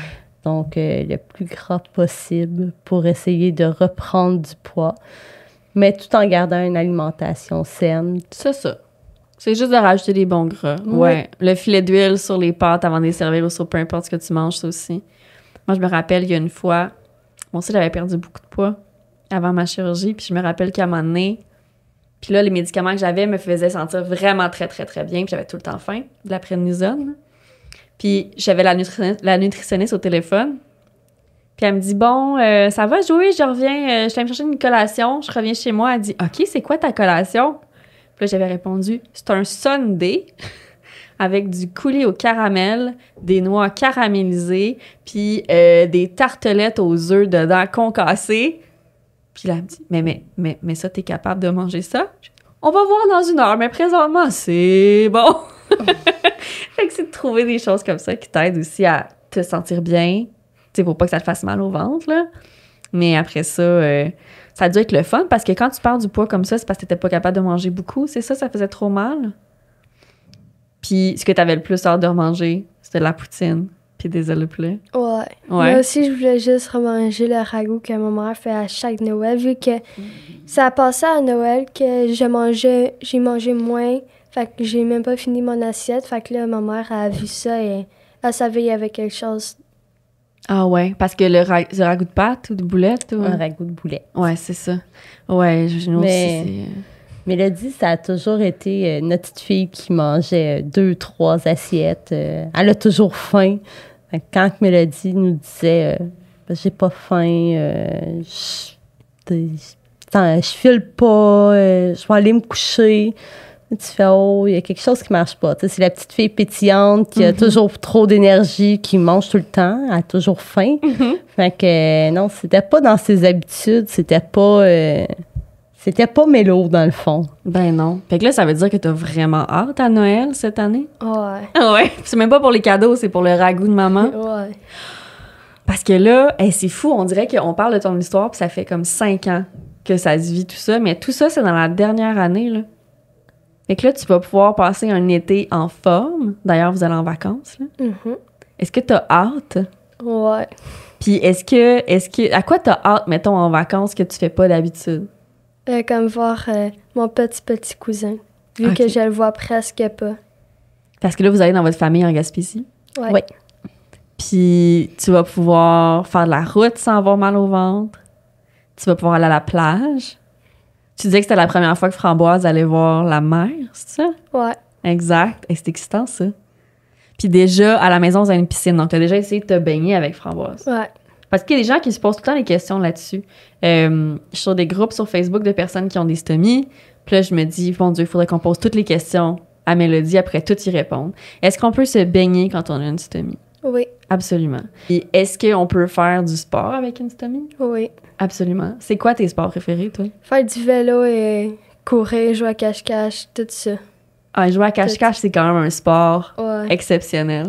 Donc, le plus gras possible pour essayer de reprendre du poids, mais tout en gardant une alimentation saine. C'est ça. C'est juste de rajouter des bons gras. Ouais. Le filet d'huile sur les pâtes avant de les servir ou sur peu importe ce que tu manges, ça aussi. Moi, je me rappelle, il y a une fois, moi aussi, j'avais perdu beaucoup de poids avant ma chirurgie, puis je me rappelle qu'à un moment donné, Puis là, les médicaments que j'avais me faisaient sentir vraiment très, très, très bien. Puis j'avais tout le temps faim, de la prédnisone. Puis j'avais la nutritionniste au téléphone. Puis elle me dit, bon, ça va, Joey, je reviens, je vais me chercher une collation, je reviens chez moi. Elle dit, OK, c'est quoi ta collation? Puis là, j'avais répondu, c'est un sundae avec du coulis au caramel, des noix caramélisées, puis des tartelettes aux œufs dedans concassés. Puis là, elle me dit, mais ça, t'es capable de manger ça? On va voir dans 1 heure, mais présentement, c'est bon. Fait que c'est de trouver des choses comme ça qui t'aident aussi à te sentir bien. Tu sais, faut pas que ça te fasse mal au ventre, là. Mais après ça, ça a dû être le fun, parce que quand tu perds du poids comme ça, c'est parce que t'étais pas capable de manger beaucoup, c'est ça faisait trop mal. Puis ce que t'avais le plus hâte de remanger, c'était de la poutine. Puis des ailes de poulet. Ouais. Moi aussi, je voulais juste remanger le ragoût que ma mère fait à chaque Noël, vu que ça a passé à Noël que j'ai mangé moins, fait que j'ai même pas fini mon assiette, fait que là, ma mère a vu ça et elle savait qu'il y avait quelque chose. Ah ouais, parce que le ragoût de pâte ou de boulette? Ou... Un ragoût de boulet. Ouais, c'est ça. Ouais, nous aussi, c'est... Mélodie, ça a toujours été notre petite fille qui mangeait 2-3 assiettes. Elle a toujours faim. Quand Mélodie nous disait j'ai pas faim, je file pas, je vais aller me coucher. Tu fais il y a quelque chose qui marche pas. C'est la petite fille pétillante qui a toujours trop d'énergie, qui mange tout le temps, elle a toujours faim. Fait que non, c'était pas dans ses habitudes, c'était pas Mélo, dans le fond. Ben non. Fait que là, ça veut dire que t'as vraiment hâte à Noël cette année? Ouais. Ah ouais? C'est même pas pour les cadeaux, c'est pour le ragoût de maman? Ouais. Parce que là, c'est fou, on dirait qu'on parle de ton histoire, puis ça fait comme 5 ans que ça se vit tout ça, mais tout ça, c'est dans la dernière année, là. Fait que là, tu vas pouvoir passer un été en forme. D'ailleurs, vous allez en vacances, là. Est-ce que t'as hâte? Ouais. Puis est-ce que... À quoi t'as hâte, mettons, en vacances que tu fais pas d'habitude? Comme voir mon petit cousin, vu que je le vois presque pas. Parce que là, vous allez dans votre famille en Gaspésie? Ouais. Oui. Puis tu vas pouvoir faire de la route sans avoir mal au ventre. Tu vas pouvoir aller à la plage. Tu disais que c'était la première fois que Framboise allait voir la mer, c'est ça? Ouais. Exact. Et c'est excitant, ça. Puis déjà, à la maison, vous avez une piscine. Donc, tu as déjà essayé de te baigner avec Framboise. Ouais. Parce qu'il y a des gens qui se posent tout le temps des questions là-dessus. Je suis sur des groupes sur Facebook de personnes qui ont des stomies. Puis là, je me dis, mon Dieu, il faudrait qu'on pose toutes les questions à Mélodie, après tout y répondre. Est-ce qu'on peut se baigner quand on a une stomie? Oui. Absolument. Et est-ce qu'on peut faire du sport avec une stomie? Oui. Absolument. C'est quoi tes sports préférés, toi? Faire du vélo et courir, jouer à cache-cache, tout ça. Ah, jouer à cache-cache, c'est quand même un sport exceptionnel.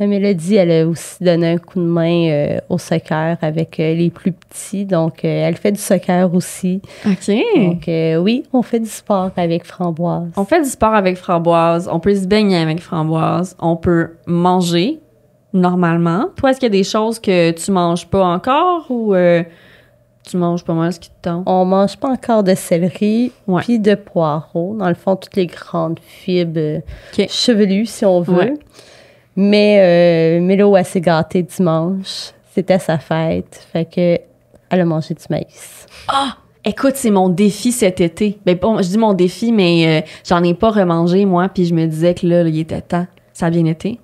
Mélodie, elle a aussi donné un coup de main au soccer avec les plus petits. Donc, elle fait du soccer aussi. OK. Donc, oui, on fait du sport avec Framboise. On fait du sport avec Framboise. On peut se baigner avec Framboise. On peut manger normalement. Toi, est-ce qu'il y a des choses que tu manges pas encore ou tu manges pas mal ce qui te tente? On mange pas encore de céleri puis de poireaux. Dans le fond, toutes les grandes fibres chevelues, si on veut. Ouais. Mais Mélo, elle s'est gâtée dimanche. C'était sa fête. Fait que elle a mangé du maïs. Ah! Écoute, c'est mon défi cet été. Ben, bon, je dis mon défi, mais j'en ai pas remangé, moi, puis je me disais que là, il était temps. Ça a bien été.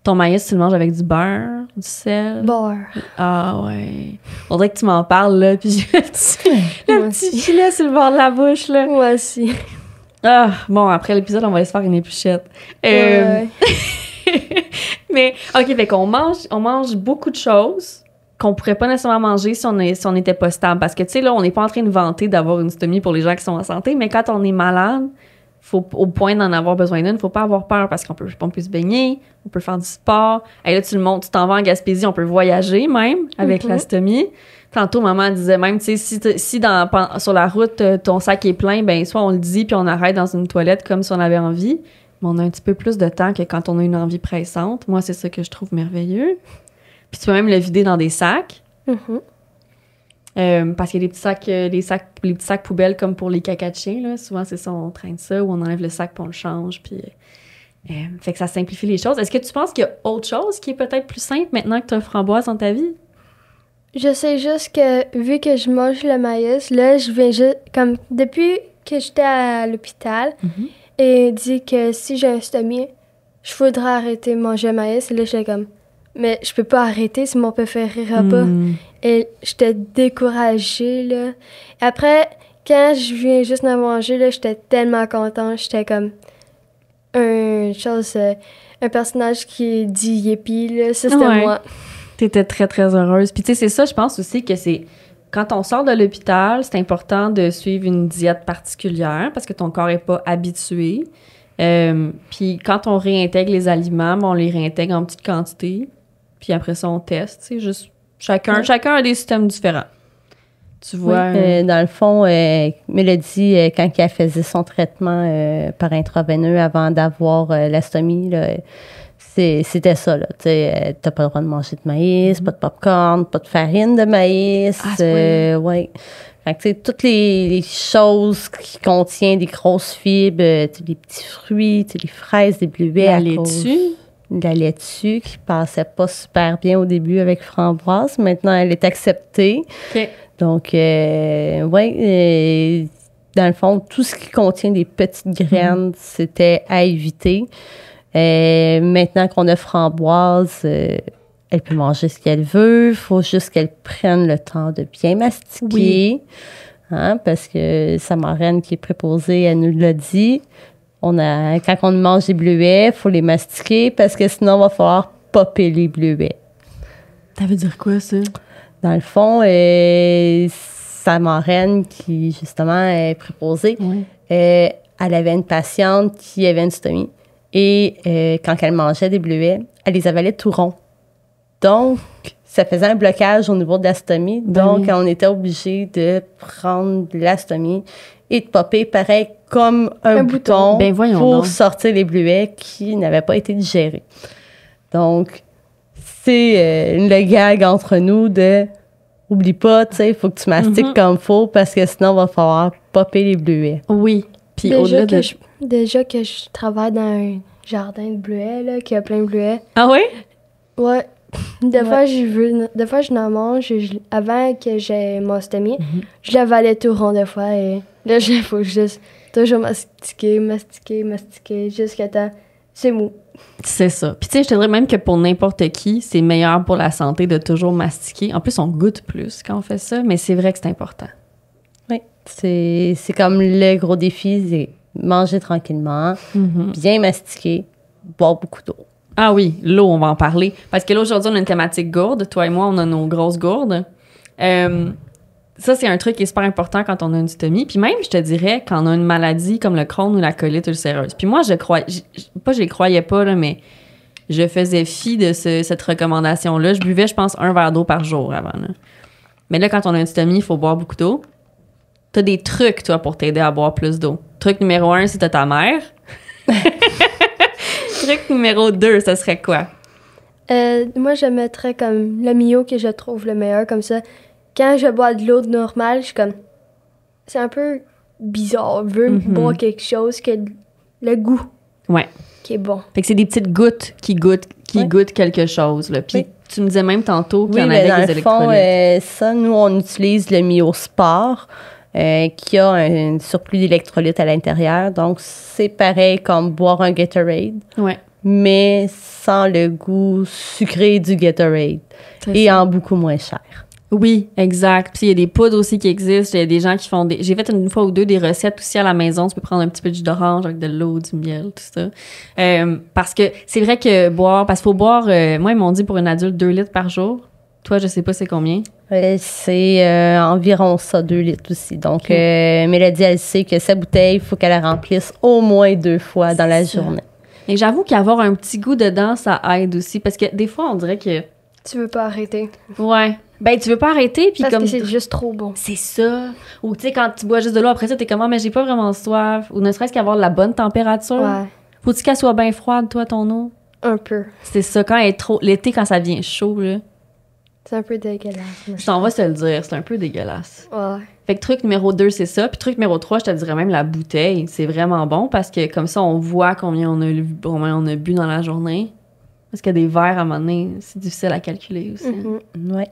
Ton maïs, tu le manges avec du beurre, du sel? Beurre. Ah ouais. On dirait que tu m'en parles, là, puis j'ai le petit filet sur le bord de la bouche, là. Moi aussi. Ah, bon, après l'épisode, on va aller se faire une épluchette. Ouais. Mais, OK, fait qu'on mange beaucoup de choses qu'on pourrait pas nécessairement manger si on n'était pas stable. Parce que, tu sais, là, on n'est pas en train de vanter d'avoir une stomie pour les gens qui sont en santé, mais quand on est malade, au point d'en avoir besoin d'une, faut pas avoir peur parce qu'on peut se baigner, on peut faire du sport. Et là, tu t'en vas en Gaspésie, on peut voyager même avec la stomie. Tantôt, maman disait même, tu sais, si sur la route, ton sac est plein, ben soit on le dit puis on arrête dans une toilette comme si on avait envie. Mais on a un petit peu plus de temps que quand on a une envie pressante. Moi, c'est ça que je trouve merveilleux. Puis tu peux même le vider dans des sacs. Parce qu'il y a les petits sacs poubelles comme pour les caca de chien, là. Souvent, c'est ça, on traîne ça ou on enlève le sac puis on le change. Puis, fait que ça simplifie les choses. Est-ce que tu penses qu'il y a autre chose qui est peut-être plus simple maintenant que tu as Framboise dans ta vie? Je sais juste que, vu que je mange le maïs, là, je viens juste... Comme, depuis que j'étais à l'hôpital Mhm. et il dit que si j'ai un stomie, je voudrais arrêter de manger maïs. Et là, j'étais comme, mais je peux pas arrêter, c'est mon préféré repas. Mm. Et j'étais découragée, là. Et après, quand je viens juste de manger, là, j'étais tellement contente. J'étais comme un personnage qui dit yippee, là. Ça, c'était Ouais. moi. T'étais très, très heureuse. Puis tu sais, c'est ça, je pense aussi que c'est... Quand on sort de l'hôpital, c'est important de suivre une diète particulière parce que ton corps n'est pas habitué. Puis quand on réintègre les aliments, on les réintègre en petite quantité. Puis après ça, on teste. C'est juste... Chacun a des systèmes différents. Tu vois... Dans le fond, Mélodie, quand elle faisait son traitement par intraveineux avant d'avoir la stomie, là, c'était ça, là. Tu sais, t'as pas le droit de manger de maïs, pas de popcorn, pas de farine de maïs. Ah, c'est ouais. Fait que, tu sais, toutes les choses qui contiennent des grosses fibres, tu sais, les petits fruits, tu sais, les fraises, les bleuets. La laitue. La laitue qui passait pas super bien au début avec framboise. Maintenant, elle est acceptée. OK. Donc, dans le fond, tout ce qui contient des petites graines, c'était à éviter. Maintenant qu'on a framboise, elle peut manger ce qu'elle veut. Il faut juste qu'elle prenne le temps de bien mastiquer. Hein, parce que sa marraine qui est préposée, elle nous l'a dit. Quand on mange des bleuets, il faut les mastiquer parce que sinon, il va falloir popper les bleuets. Ça veut dire quoi, ça? Dans le fond, sa marraine, qui justement est préposée, elle avait une patiente qui avait une stomie. Et quand elle mangeait des bleuets, elle les avalait tout rond. Donc, ça faisait un blocage au niveau de la stomie. Donc, on était obligé de prendre la stomie et de popper pareil comme un bouton pour sortir les bleuets qui n'avaient pas été digérés. Donc, c'est le gag entre nous de oublie pas, tu sais, il faut que tu mastiques comme il faut parce que sinon, il va falloir popper les bleuets. Oui. Puis au-delà de... Déjà que je travaille dans un jardin de bleuets, là, qui a plein de bleuets. Ah oui? Ouais. Des fois, je n'en mange. Avant que j'aie mon stomie, je l'avalais tout rond des fois. Et là, il faut juste toujours mastiquer, jusqu'à temps. C'est mou. C'est ça. Puis tu sais, je te dirais même que pour n'importe qui, c'est meilleur pour la santé de toujours mastiquer. En plus, on goûte plus quand on fait ça, mais c'est vrai que c'est important. Oui. C'est comme le gros défi, c'est manger tranquillement, bien mastiquer, boire beaucoup d'eau. Ah oui, l'eau, on va en parler. Parce que là, aujourd'hui, on a une thématique gourde. Toi et moi, on a nos grosses gourdes. Ça, c'est un truc qui est super important quand on a une stomie. Puis même, je te dirais, quand on a une maladie comme le Crohn ou la colite ulcéreuse. Puis moi, je les croyais pas, là, mais je faisais fi de cette recommandation-là. Je buvais, je pense, 1 verre d'eau par jour avant. Là. Mais là, quand on a une stomie, il faut boire beaucoup d'eau. T'as des trucs, toi, pour t'aider à boire plus d'eau. Truc numéro 1, si t'as ta mère. Truc numéro 2, ça serait quoi? Moi, je mettrais comme le Mio que je trouve le meilleur, comme ça. Quand je bois de l'eau normale, je suis comme... C'est un peu bizarre. Je veux boire quelque chose que le goût qui est bon. Fait que c'est des petites gouttes qui goûtent quelque chose. Là. Puis tu me disais même tantôt qu'il y en avait dans des le électrolytes. Fond, ça, nous, on utilise le Myosport qui a un surplus d'électrolytes à l'intérieur. Donc, c'est pareil comme boire un Gatorade, mais sans le goût sucré du Gatorade et en beaucoup moins cher. Oui, exact. Puis il y a des poudres aussi qui existent. Il y a des gens qui font des... J'ai fait une fois ou deux des recettes aussi à la maison. Tu peux prendre un petit peu de jus d'orange avec de l'eau, du miel, tout ça. Parce que c'est vrai que boire... Parce qu'il faut boire... moi, ils m'ont dit pour une adulte 2 litres par jour. Toi, je sais pas c'est combien? C'est environ ça, 2 litres aussi. Donc, Mélodie, elle sait que sa bouteille, il faut qu'elle la remplisse au moins 2 fois dans la journée. Et j'avoue qu'avoir un petit goût dedans, ça aide aussi. Parce que des fois, on dirait que... Tu veux pas arrêter. Ouais. Ben, tu veux pas arrêter, puis parce comme... que c'est juste trop bon. C'est ça. Ou, tu sais, quand tu bois juste de l'eau, après ça, t'es comme, mais j'ai pas vraiment soif. Ou ne serait-ce qu'avoir la bonne température. Ouais. Faut-tu qu'elle soit bien froide, toi, ton eau? Un peu. C'est ça. Quand elle est trop... L'été, quand ça devient chaud, là... C'est un peu dégueulasse. On va se le dire, c'est un peu dégueulasse. Ouais. Fait que truc numéro 2, c'est ça. Puis truc numéro 3, je te dirais même la bouteille. C'est vraiment bon parce que comme ça, on voit combien on a bu dans la journée. Parce qu'il y a des verres, à un moment donné, c'est difficile à calculer aussi. Ouais.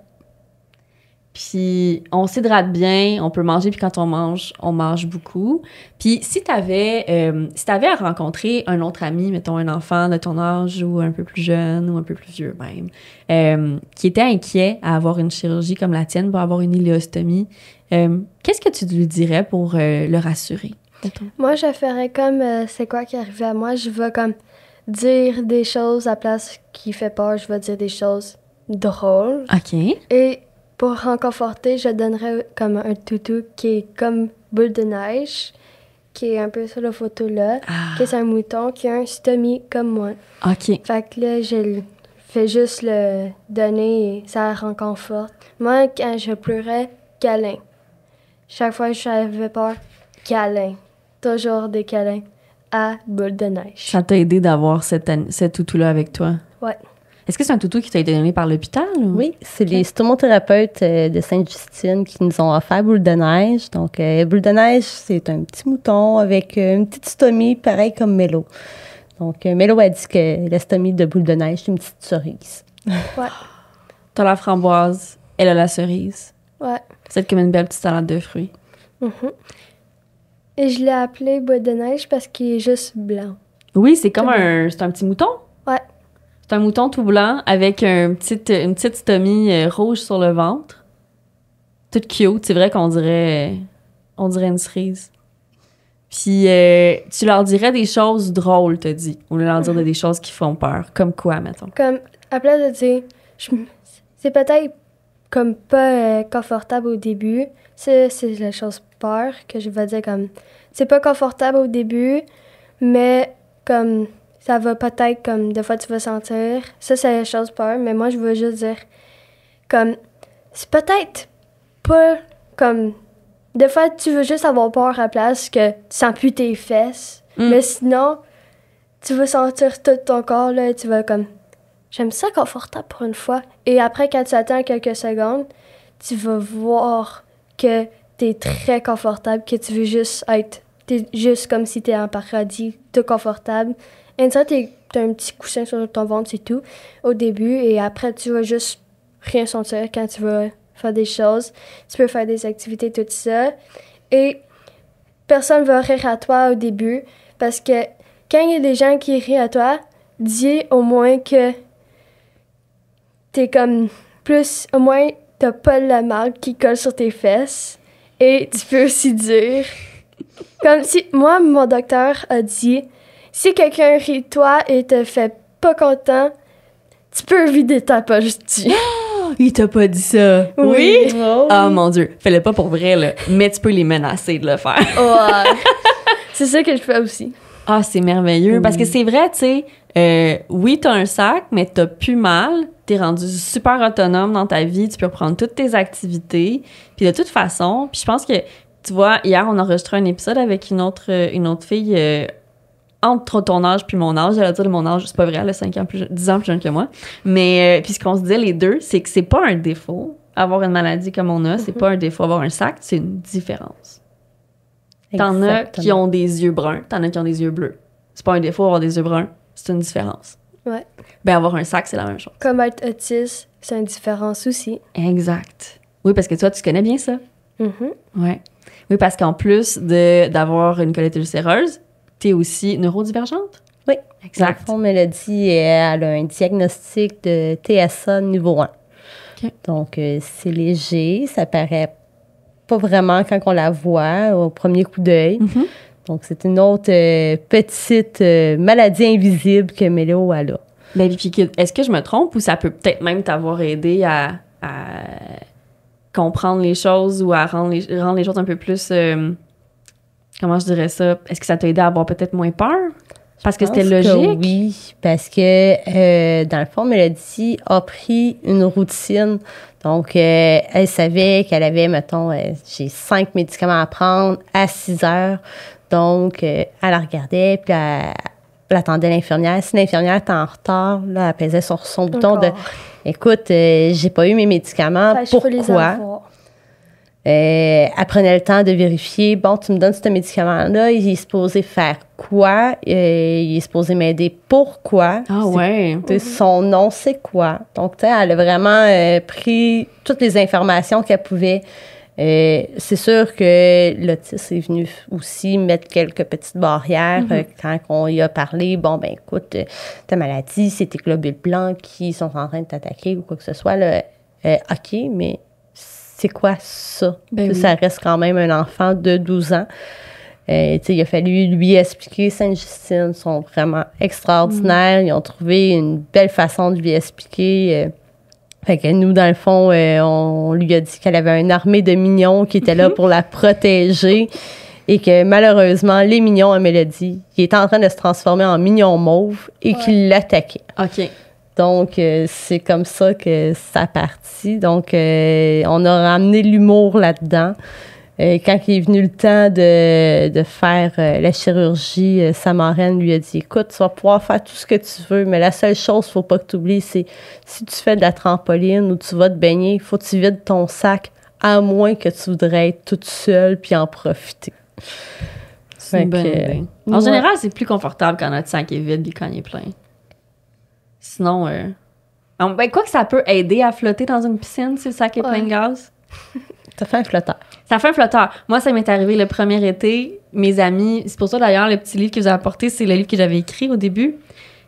Puis on s'hydrate bien, on peut manger, puis quand on mange beaucoup. Puis si t'avais à rencontrer un autre ami, mettons un enfant de ton âge ou un peu plus jeune ou un peu plus vieux même, qui était inquiet à avoir une chirurgie comme la tienne, pour avoir une iléostomie, qu'est-ce que tu lui dirais pour le rassurer? Moi, je ferais comme c'est quoi qui arrivait à moi. Je vais comme dire des choses à place qui fait peur. Je vais dire des choses drôles. OK. Et pour réconforter, je donnerais comme un toutou qui est comme boule de neige, qui est un peu sur la photo là, qui est un mouton qui a un stomie comme moi. OK. Fait que là, je fais juste le donner et ça réconforte. Moi, quand je pleurais, câlin. Chaque fois que j'avais peur, câlin. Toujours des câlins à boule de neige. Ça t'a aidé d'avoir ce toutou-là avec toi? Ouais. Est-ce que c'est un toutou qui t'a été donné par l'hôpital? Ou? Oui, c'est les stomothérapeutes de Sainte-Justine qui nous ont offert Boule de neige. Donc, Boule de neige, c'est un petit mouton avec une petite stomie, pareil comme Mélo. Donc, Mélo a dit que la stomie de Boule de neige, c'est une petite cerise. Ouais. T'as la framboise, elle a la cerise. Ouais. C'est comme une belle petite salade de fruits. Mm-hmm. Et je l'ai appelé boule de neige parce qu'il est juste blanc. Oui, c'est comme c'est un petit mouton. Ouais. C'est un mouton tout blanc avec une petite stomie rouge sur le ventre. Toute cute. C'est vrai qu'on dirait une cerise. Puis tu leur dirais des choses drôles, t'as dit. Au lieu de leur dire des choses qui font peur. Comme quoi, mettons? Comme, à place de dire, c'est peut-être comme pas confortable au début. C'est la chose peur que je vais dire comme, c'est pas confortable au début, mais comme, ça va peut-être comme, des fois tu vas sentir. Ça, c'est la chose peur, mais moi, je veux juste dire, comme, c'est peut-être pas comme, des fois, tu veux juste avoir peur à la place que tu sens plus tes fesses. Mais sinon, tu vas sentir tout ton corps, là, et tu vas comme, j'aime ça confortable pour une fois. Et après, quand tu attends quelques secondes, tu vas voir que t'es très confortable, que tu veux juste être, t'es juste comme si t'es en paradis, tout confortable. Et ça, t'as un petit coussin sur ton ventre, c'est tout, au début. Et après, tu vas juste rien sentir quand tu vas faire des choses. Tu peux faire des activités, tout ça. Et personne va rire à toi au début, parce que quand il y a des gens qui rient à toi, dis au moins que t'es comme plus, au moins t'as pas la marque qui colle sur tes fesses. Et tu peux aussi dire, comme si, moi, mon docteur a dit, si quelqu'un rit de toi et te fait pas content, tu peux vider ta poche dessus. Il t'a pas dit ça. Oui. Oh mon Dieu. Fais-le pas pour vrai, là. Mais tu peux les menacer de le faire. Ouais. C'est ça que je fais aussi. Ah, c'est merveilleux. Parce que c'est vrai, tu sais, oui, t'as un sac, mais t'as plus mal. T'es rendu super autonome dans ta vie. Tu peux reprendre toutes tes activités. Puis de toute façon, puis je pense que, tu vois, hier, on a enregistré un épisode avec une autre fille entre ton âge puis mon âge. J'allais dire mon âge, c'est pas vrai, elle a 10 ans plus jeune que moi. Mais puis ce qu'on se disait les deux, c'est que c'est pas un défaut avoir une maladie comme on a. C'est pas un défaut avoir un sac, c'est une différence. T'en as qui ont des yeux bruns, t'en as qui ont des yeux bleus. C'est pas un défaut avoir des yeux bruns, c'est une différence. Ouais. Ben, avoir un sac, c'est la même chose. Comme être autiste, c'est une différence aussi. Exact. Oui, parce que toi, tu connais bien ça. Mm-hmm. Ouais. Oui, parce qu'en plus d'avoir une colite ulcéreuse, t'es aussi neurodivergente. Oui. Exact. Dans le fond, Mélodie, elle a un diagnostic de TSA niveau 1. OK. Donc, c'est léger, ça paraît pas vraiment quand on la voit au premier coup d'œil. Mm-hmm. Donc, c'est une autre petite maladie invisible que Mélo a là. Ben, puis est-ce que je me trompe ou ça peut peut-être même t'avoir aidé à comprendre les choses ou à rendre les choses un peu plus... comment je dirais ça? Est-ce que ça t'a aidé à avoir peut-être moins peur? Parce que c'était logique? Que oui, parce que dans le fond, Mélodie a pris une routine. Donc, elle savait qu'elle avait, mettons, j'ai 5 médicaments à prendre à 6 heures. Donc, elle la regardait, puis elle attendait l'infirmière. Si l'infirmière était en retard, là, elle pesait sur son bouton de « Écoute, j'ai pas eu mes médicaments, pourquoi? » Elle prenait le temps de vérifier, bon, tu me donnes ce médicament-là, il est supposé faire quoi? Il est supposé m'aider pourquoi? Ah ouais. Son nom, c'est quoi? Donc, tu sais, elle a vraiment pris toutes les informations qu'elle pouvait. C'est sûr que l'autisme est venu aussi mettre quelques petites barrières quand on y a parlé. Bon, ben écoute, ta maladie, c'est tes globules blancs qui sont en train de t'attaquer ou quoi que ce soit. Là. OK, mais c'est quoi ça? Ben Ça reste quand même un enfant de 12 ans. Il a fallu lui expliquer. Sainte-Justine sont vraiment extraordinaires. Ils ont trouvé une belle façon de lui expliquer. Fait que nous, dans le fond, on lui a dit qu'elle avait une armée de mignons qui étaient là pour la protéger et que malheureusement, les mignons à Mélodie, il était en train de se transformer en mignon mauve et qu'il l'attaquait. OK. Donc, c'est comme ça que ça partit. Donc, on a ramené l'humour là-dedans. Quand il est venu le temps de faire la chirurgie, sa marraine lui a dit, écoute, tu vas pouvoir faire tout ce que tu veux, mais la seule chose qu'il ne faut pas que tu oublies, c'est si tu fais de la trampoline ou tu vas te baigner, il faut que tu vides ton sac, à moins que tu voudrais être toute seule puis en profiter. C'est une bonne idée. En général, c'est plus confortable quand notre sac est vide et quand il est plein. Sinon, quoi que ça peut aider à flotter dans une piscine si le sac est plein de gaz. Ça fait un flotteur. Ça fait un flotteur. Moi, ça m'est arrivé le premier été. Mes amis, c'est pour ça d'ailleurs, le petit livre que vous avez apporté, c'est le livre que j'avais écrit au début,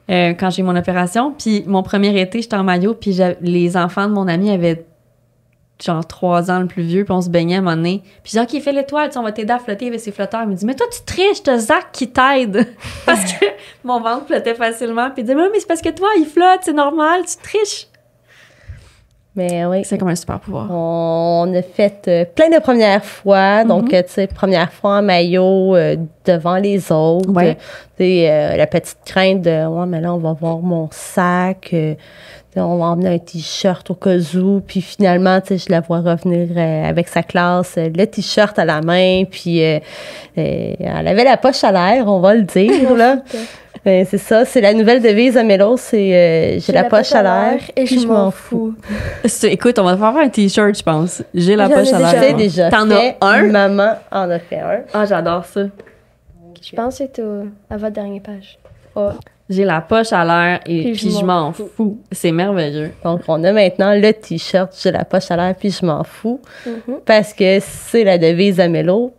quand j'ai eu mon opération. Puis mon premier été, j'étais en maillot, puis les enfants de mon ami avaient genre 3 ans le plus vieux, puis on se baignait à un moment donné. Puis j'ai dit, OK, fais l'étoile, on va t'aider à flotter avec ces flotteurs. Il me dit, mais toi, tu triches, t'as Zach qui t'aide. Parce que mon ventre flottait facilement. Puis il dit, mais c'est parce que toi, il flotte, c'est normal, tu triches. Mais oui. C'est comme un super pouvoir. On a fait plein de premières fois. Donc, tu sais, première fois en maillot devant les autres. Ouais. Tu sais, la petite crainte de, ouais, mais là, on va voir mon sac. On va emmener un T-shirt au cas où. Puis finalement, tu sais, je la vois revenir avec sa classe, le T-shirt à la main. Puis elle avait la poche à l'air, on va le dire, là. Ben, c'est ça, c'est la nouvelle devise à Mélo, c'est j'ai la poche à l'air et je m'en fous. Écoute, on va faire un T-shirt, je pense. J'ai la poche à l'air. J'ai déjà T'en fait. as un? Maman en a fait un. Ah, j'adore ça. Je pense que c'est à votre dernière page. Oh. J'ai la poche à l'air et puis je m'en fous. C'est merveilleux. Donc, on a maintenant le T-shirt, j'ai la poche à l'air puis je m'en fous. Parce que c'est la devise à Mélo.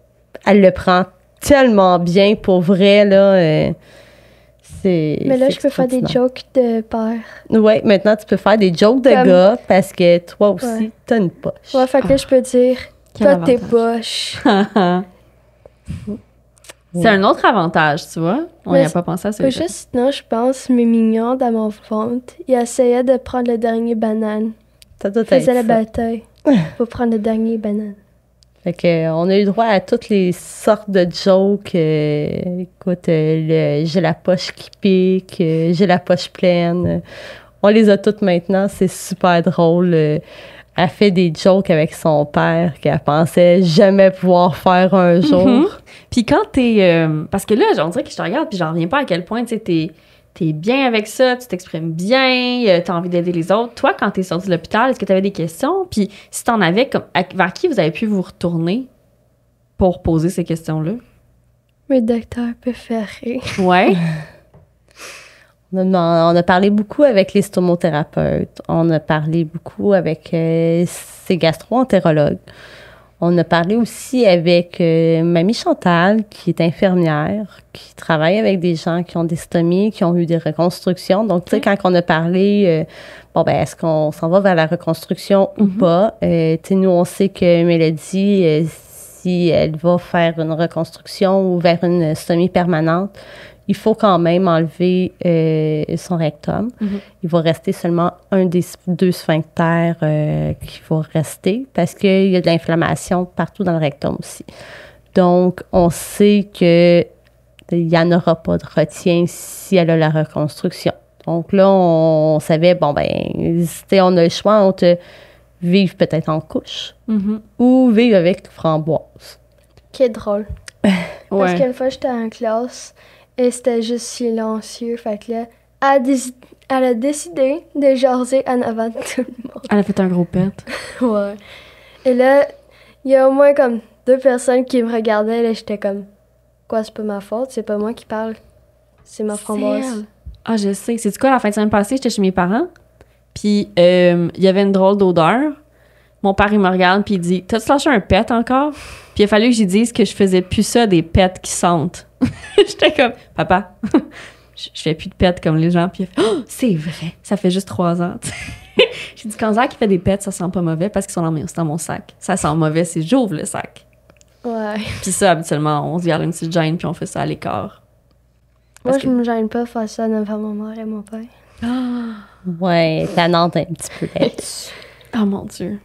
Elle le prend tellement bien pour vrai, là. Mais là, je peux faire des jokes de père. Oui, maintenant, tu peux faire des jokes de gars parce que toi aussi, t'as une poche. Ouais, fait que là, je peux dire, toi, t'es poche. C'est un autre avantage, tu vois. On n'y a pas pensé à ça. Juste, non, je pense, mes mignons dans mon ventre, ils essayaient de prendre le dernier banane. Ça doit être ça. Ils faisaient la bataille pour prendre le dernier banane. Fait que, on a eu droit à toutes les sortes de jokes. Écoute, j'ai la poche qui pique, j'ai la poche pleine. On les a toutes maintenant. C'est super drôle. Elle fait des jokes avec son père qu'elle pensait jamais pouvoir faire un jour. Puis quand t'es... parce que là, on dirait que je te regarde puis j'en reviens pas à quel point, tu sais, t'es bien avec ça, tu t'exprimes bien, t'as envie d'aider les autres. Toi, quand t'es sortie de l'hôpital, est-ce que t'avais des questions? Puis si t'en avais, vers qui vous avez pu vous retourner pour poser ces questions-là? Mes docteurs préférés. Ouais. On a parlé beaucoup avec les stomothérapeutes. On a parlé beaucoup avec ces gastro-entérologues. On a parlé aussi avec Mamie Chantal, qui est infirmière, qui travaille avec des gens qui ont des stomies, qui ont eu des reconstructions. Donc, tu sais, quand on a parlé, est-ce qu'on s'en va vers la reconstruction ou pas? Tu sais, nous, on sait que Mélodie, si elle va faire une reconstruction ou vers une stomie permanente, il faut quand même enlever son rectum. Il va rester seulement un des 2 sphincters qui va rester parce qu'il y a de l'inflammation partout dans le rectum aussi. Donc, on sait qu'il n'y en aura pas de retien si elle a la reconstruction. Donc là, on savait, on a le choix entre vivre peut-être en couche ou vivre avec Framboise. Qui est drôle. Parce qu'une fois, j'étais en classe et c'était juste silencieux. Fait que là, elle a décidé de jaser en avant de tout le monde. Elle a fait un gros pet. Ouais. Et là, il y a au moins comme 2 personnes qui me regardaient. Là, j'étais comme, quoi, c'est pas ma faute, c'est pas moi qui parle. C'est ma framboise. C'est elle. Ah, je sais. C'est quoi, la fin de semaine passée, j'étais chez mes parents, puis il y avait une drôle d'odeur. Mon père, il me regarde, puis il dit « T'as-tu lâché un pet encore? » Puis il a fallu que j'y dise que je faisais plus ça des pets qui sentent. J'étais comme « Papa, je fais plus de pets comme les gens. » Puis il a fait « Oh, c'est vrai, ça fait juste 3 ans. » J'ai dit « Quand Zach fait des pets, ça sent pas mauvais parce qu'ils sont dans mon sac. Ça sent mauvais si j'ouvre le sac. » Ouais. Puis ça, habituellement, on se garde une petite gêne, puis on fait ça à l'écart. Moi, je me gêne pas de faire ça devant ma mère et mon père. Ouais, tannante un petit peu là-dessus. Oh mon Dieu.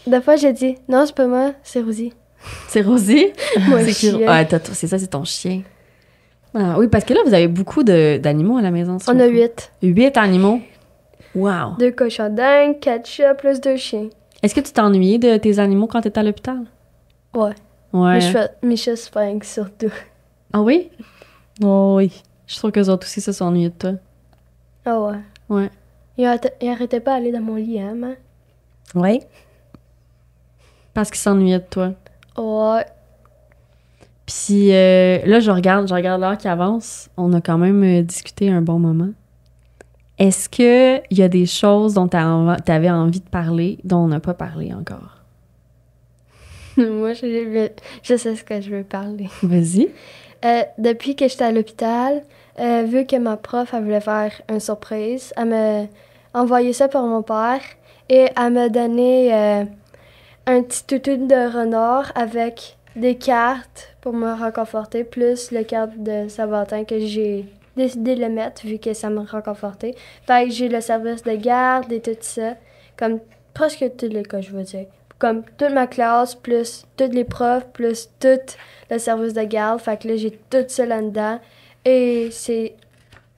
Des fois, j'ai dit, non, c'est pas moi, c'est Rosie. C'est Rosie? Moi, C'est chien. Ah, c'est ça, c'est ton chien. Ah, oui, parce que là, vous avez beaucoup d'animaux à la maison. On a 8. 8 animaux? Wow. 2 cochons d'Inde, 4 chats, plus 2 chiens. Est-ce que tu t'ennuyais de tes animaux quand t'étais à l'hôpital? Ouais. Ouais. Mais je fais mes chats sphinx surtout. Ah oui? Oh oui. Je suis sûre qu'eux autres aussi se sont ennuyés de toi. Ah ouais. Ouais. Ils arrêtaient pas d'aller dans mon lit, hein, man? Oui. Parce qu'ils s'ennuyaient de toi. Ouais. Puis là, je regarde l'heure qui avance. On a quand même discuté un bon moment. Est-ce qu'il y a des choses dont t'avais envie de parler, dont on n'a pas parlé encore? Moi, je sais ce que je veux parler. Vas-y. Depuis que j'étais à l'hôpital, vu que ma prof, elle voulait faire une surprise, elle m'a envoyé ça pour mon père et elle m'a donné un petit toutou de renard avec des cartes pour me réconforter, plus le carte de Saint-Valentin que j'ai décidé de le mettre vu que ça me réconfortait. Fait que j'ai le service de garde et tout ça, comme presque tout l'école, je veux dire. Comme toute ma classe, plus toutes les profs, plus tout le service de garde. Fait que là, j'ai tout ça là-dedans. Et c'est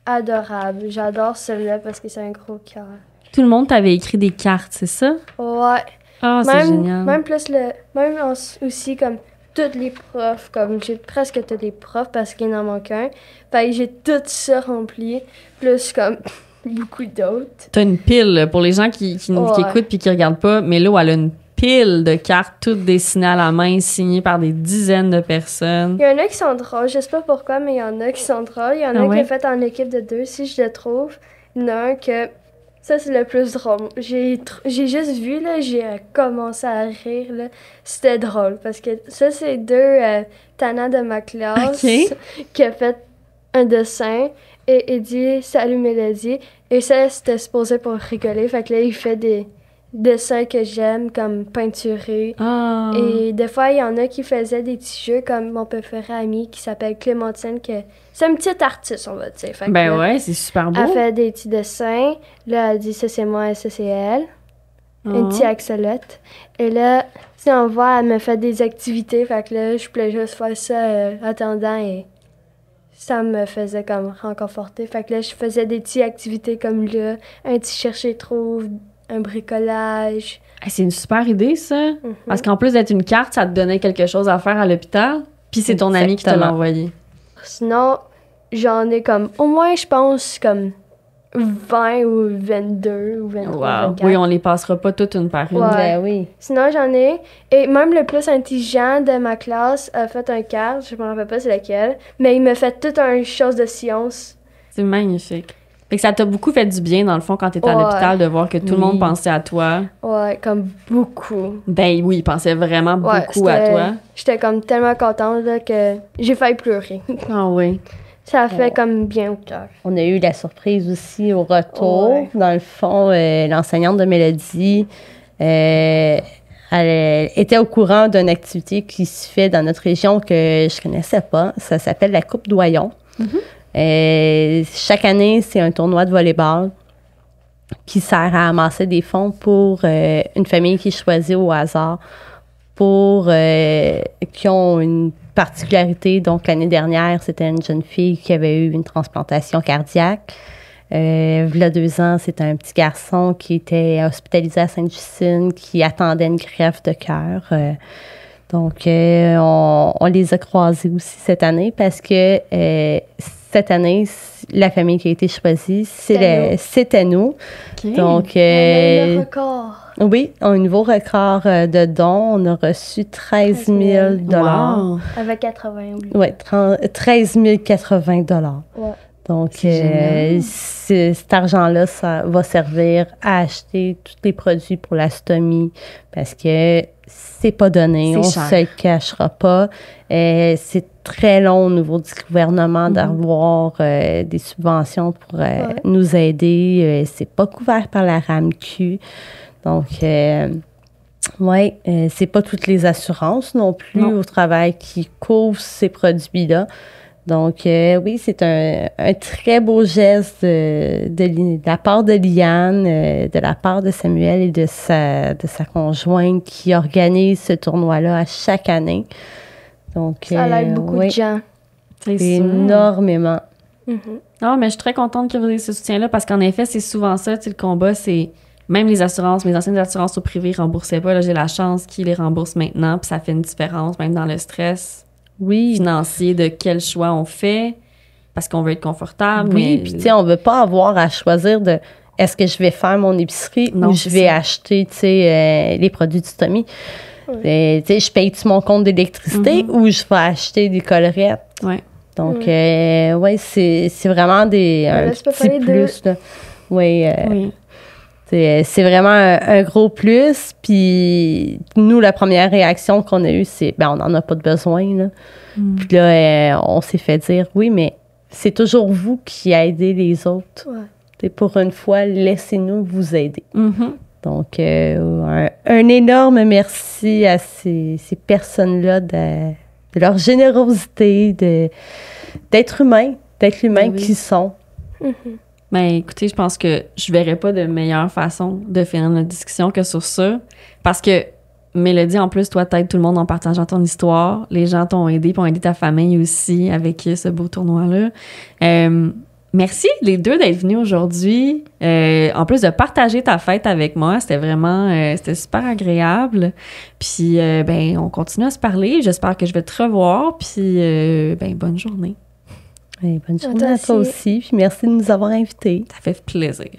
adorable. J'adore celui-là parce que c'est un gros cœur. Tout le monde t'avait écrit des cartes, c'est ça? Ouais. Ah, c'est génial. Même plus aussi comme toutes les profs, comme j'ai presque tous les profs parce qu'il en manque un. Fait que j'ai tout ça rempli, plus comme beaucoup d'autres. T'as une pile là, pour les gens qui écoutent puis qui regardent pas. Mais là, elle a une pile de cartes toutes dessinées à la main, signées par des dizaines de personnes. Il y en a qui sont drôles, je sais pas pourquoi, mais il y en a qui sont drôles. Il y en a qui est fait en équipe de 2, si je le trouve. Il y en a un que... Ça, c'est le plus drôle. J'ai juste vu, là, j'ai commencé à rire, là. C'était drôle, parce que ça, c'est 2 tannants de ma classe qui a fait un dessin et il dit « Salut Mélodie ». Et ça, c'était supposé pour rigoler. Fait que là, il fait des dessins que j'aime, comme peinturés. Ah. Et des fois, il y en a qui faisaient des petits jeux, comme mon préféré ami qui s'appelle Clémentine, que c'est une petite artiste, on va dire. Fait que ben là, ouais, c'est super beau. elle fait des petits dessins. Là, elle dit ça c'est moi et ça c'est elle. Une petite axolote. Et là, si on voit, elle me fait des activités. Fait que là, je voulais juste faire ça attendant et ça me faisait comme réconforter. Fait que là, je faisais des petites activités comme là, un petit chercher-trouve, un bricolage. Hey, c'est une super idée, ça. Parce qu'en plus d'être une carte, ça te donnait quelque chose à faire à l'hôpital. Puis c'est ton ami qui te l'a envoyé. Sinon, j'en ai comme, au moins, je pense, comme 20 ou 22 ou 23, Wow. 24. Oui, on les passera pas toutes une par une. Ouais. Ben oui. Sinon, j'en ai. Et même le plus intelligent de ma classe a fait un carte, je me rappelle pas c'est lequel, mais il m'a fait toute une chose de science. C'est magnifique. Fait que ça t'a beaucoup fait du bien, dans le fond, quand t'étais à l'hôpital, de voir que tout le monde pensait à toi. Ouais, comme beaucoup. Ben oui, ils pensaient vraiment beaucoup à toi. J'étais comme tellement contente là, que j'ai failli pleurer. Ah oui. Ça a fait comme bien au cœur. On a eu la surprise aussi au retour. Ouais. Dans le fond, l'enseignante de Mélodie, elle était au courant d'une activité qui se fait dans notre région que je connaissais pas. Ça s'appelle la Coupe Doyon. Chaque année, c'est un tournoi de volleyball qui sert à amasser des fonds pour une famille qui choisit au hasard pour qui ont une particularité. Donc, l'année dernière, c'était une jeune fille qui avait eu une transplantation cardiaque. Il y a 2 ans, c'était un petit garçon qui était hospitalisé à Sainte-Justine, qui attendait une greffe de cœur. Donc, on les a croisés aussi cette année parce que cette année, la famille qui a été choisie, c'était nous. Okay. Donc, On a eu le record. Oui, un nouveau record de dons. On a reçu 13 000 Wow. Avec 80, oui. Oui, 13 080 Ouais. Donc, C'est génial. cet argent-là, ça va servir à acheter tous les produits pour la stomie parce que c'est pas donné, C'est on cher. se le cachera pas. C'est très long au niveau du gouvernement d'avoir des subventions pour nous aider. C'est pas couvert par la RAMQ. Donc, c'est pas toutes les assurances non plus au travail qui couvrent ces produits-là. Donc, oui, c'est un très beau geste de la part de Liane, de la part de Samuel et de sa conjointe qui organise ce tournoi-là à chaque année. Donc, Ça aide beaucoup de gens. C'est sûr. énormément. Non, mais je suis très contente que vous ayez ce soutien-là parce qu'en effet, c'est souvent ça, tu sais, le combat, c'est même les assurances, mes anciennes assurances au privé ne remboursaient pas. Là, j'ai la chance qu'ils les remboursent maintenant, puis ça fait une différence, même dans le stress Oui. financier de quel choix on fait parce qu'on veut être confortable. Oui, mais puis tu sais, on veut pas avoir à choisir de est-ce que je vais faire mon épicerie Non, ou je c'est vais ça. acheter, tu sais, les produits de stomie. Tu sais, je paye-tu mon compte d'électricité ou je vais acheter des collerettes? Ouais. Donc, c'est vraiment un là, tu peux petit faire les deux. plus, là. Oui, Oui. c'est vraiment un gros plus. Puis nous, la première réaction qu'on a eue, c'est on n'en a pas de besoin. Là. Puis là, on s'est fait dire oui, mais c'est toujours vous qui aidez les autres. Ouais. T'sais, pour une fois, laissez-nous vous aider. Mhm. Donc, un énorme merci à ces personnes-là de leur générosité, d'être humains Ben oui. qu'ils sont. Ben, écoutez, je pense que je verrais pas de meilleure façon de finir notre discussion que sur ça. Parce que, Mélodie, en plus, toi, t'aides tout le monde en partageant ton histoire. Les gens t'ont aidé, puis ont aidé ta famille aussi avec ce beau tournoi-là. Merci, les deux, d'être venus aujourd'hui. En plus de partager ta fête avec moi, c'était vraiment c'était super agréable. Puis, on continue à se parler. J'espère que je vais te revoir. Puis, bonne journée. Et bonne journée à toi aussi. Puis merci de nous avoir invités. Ça fait plaisir.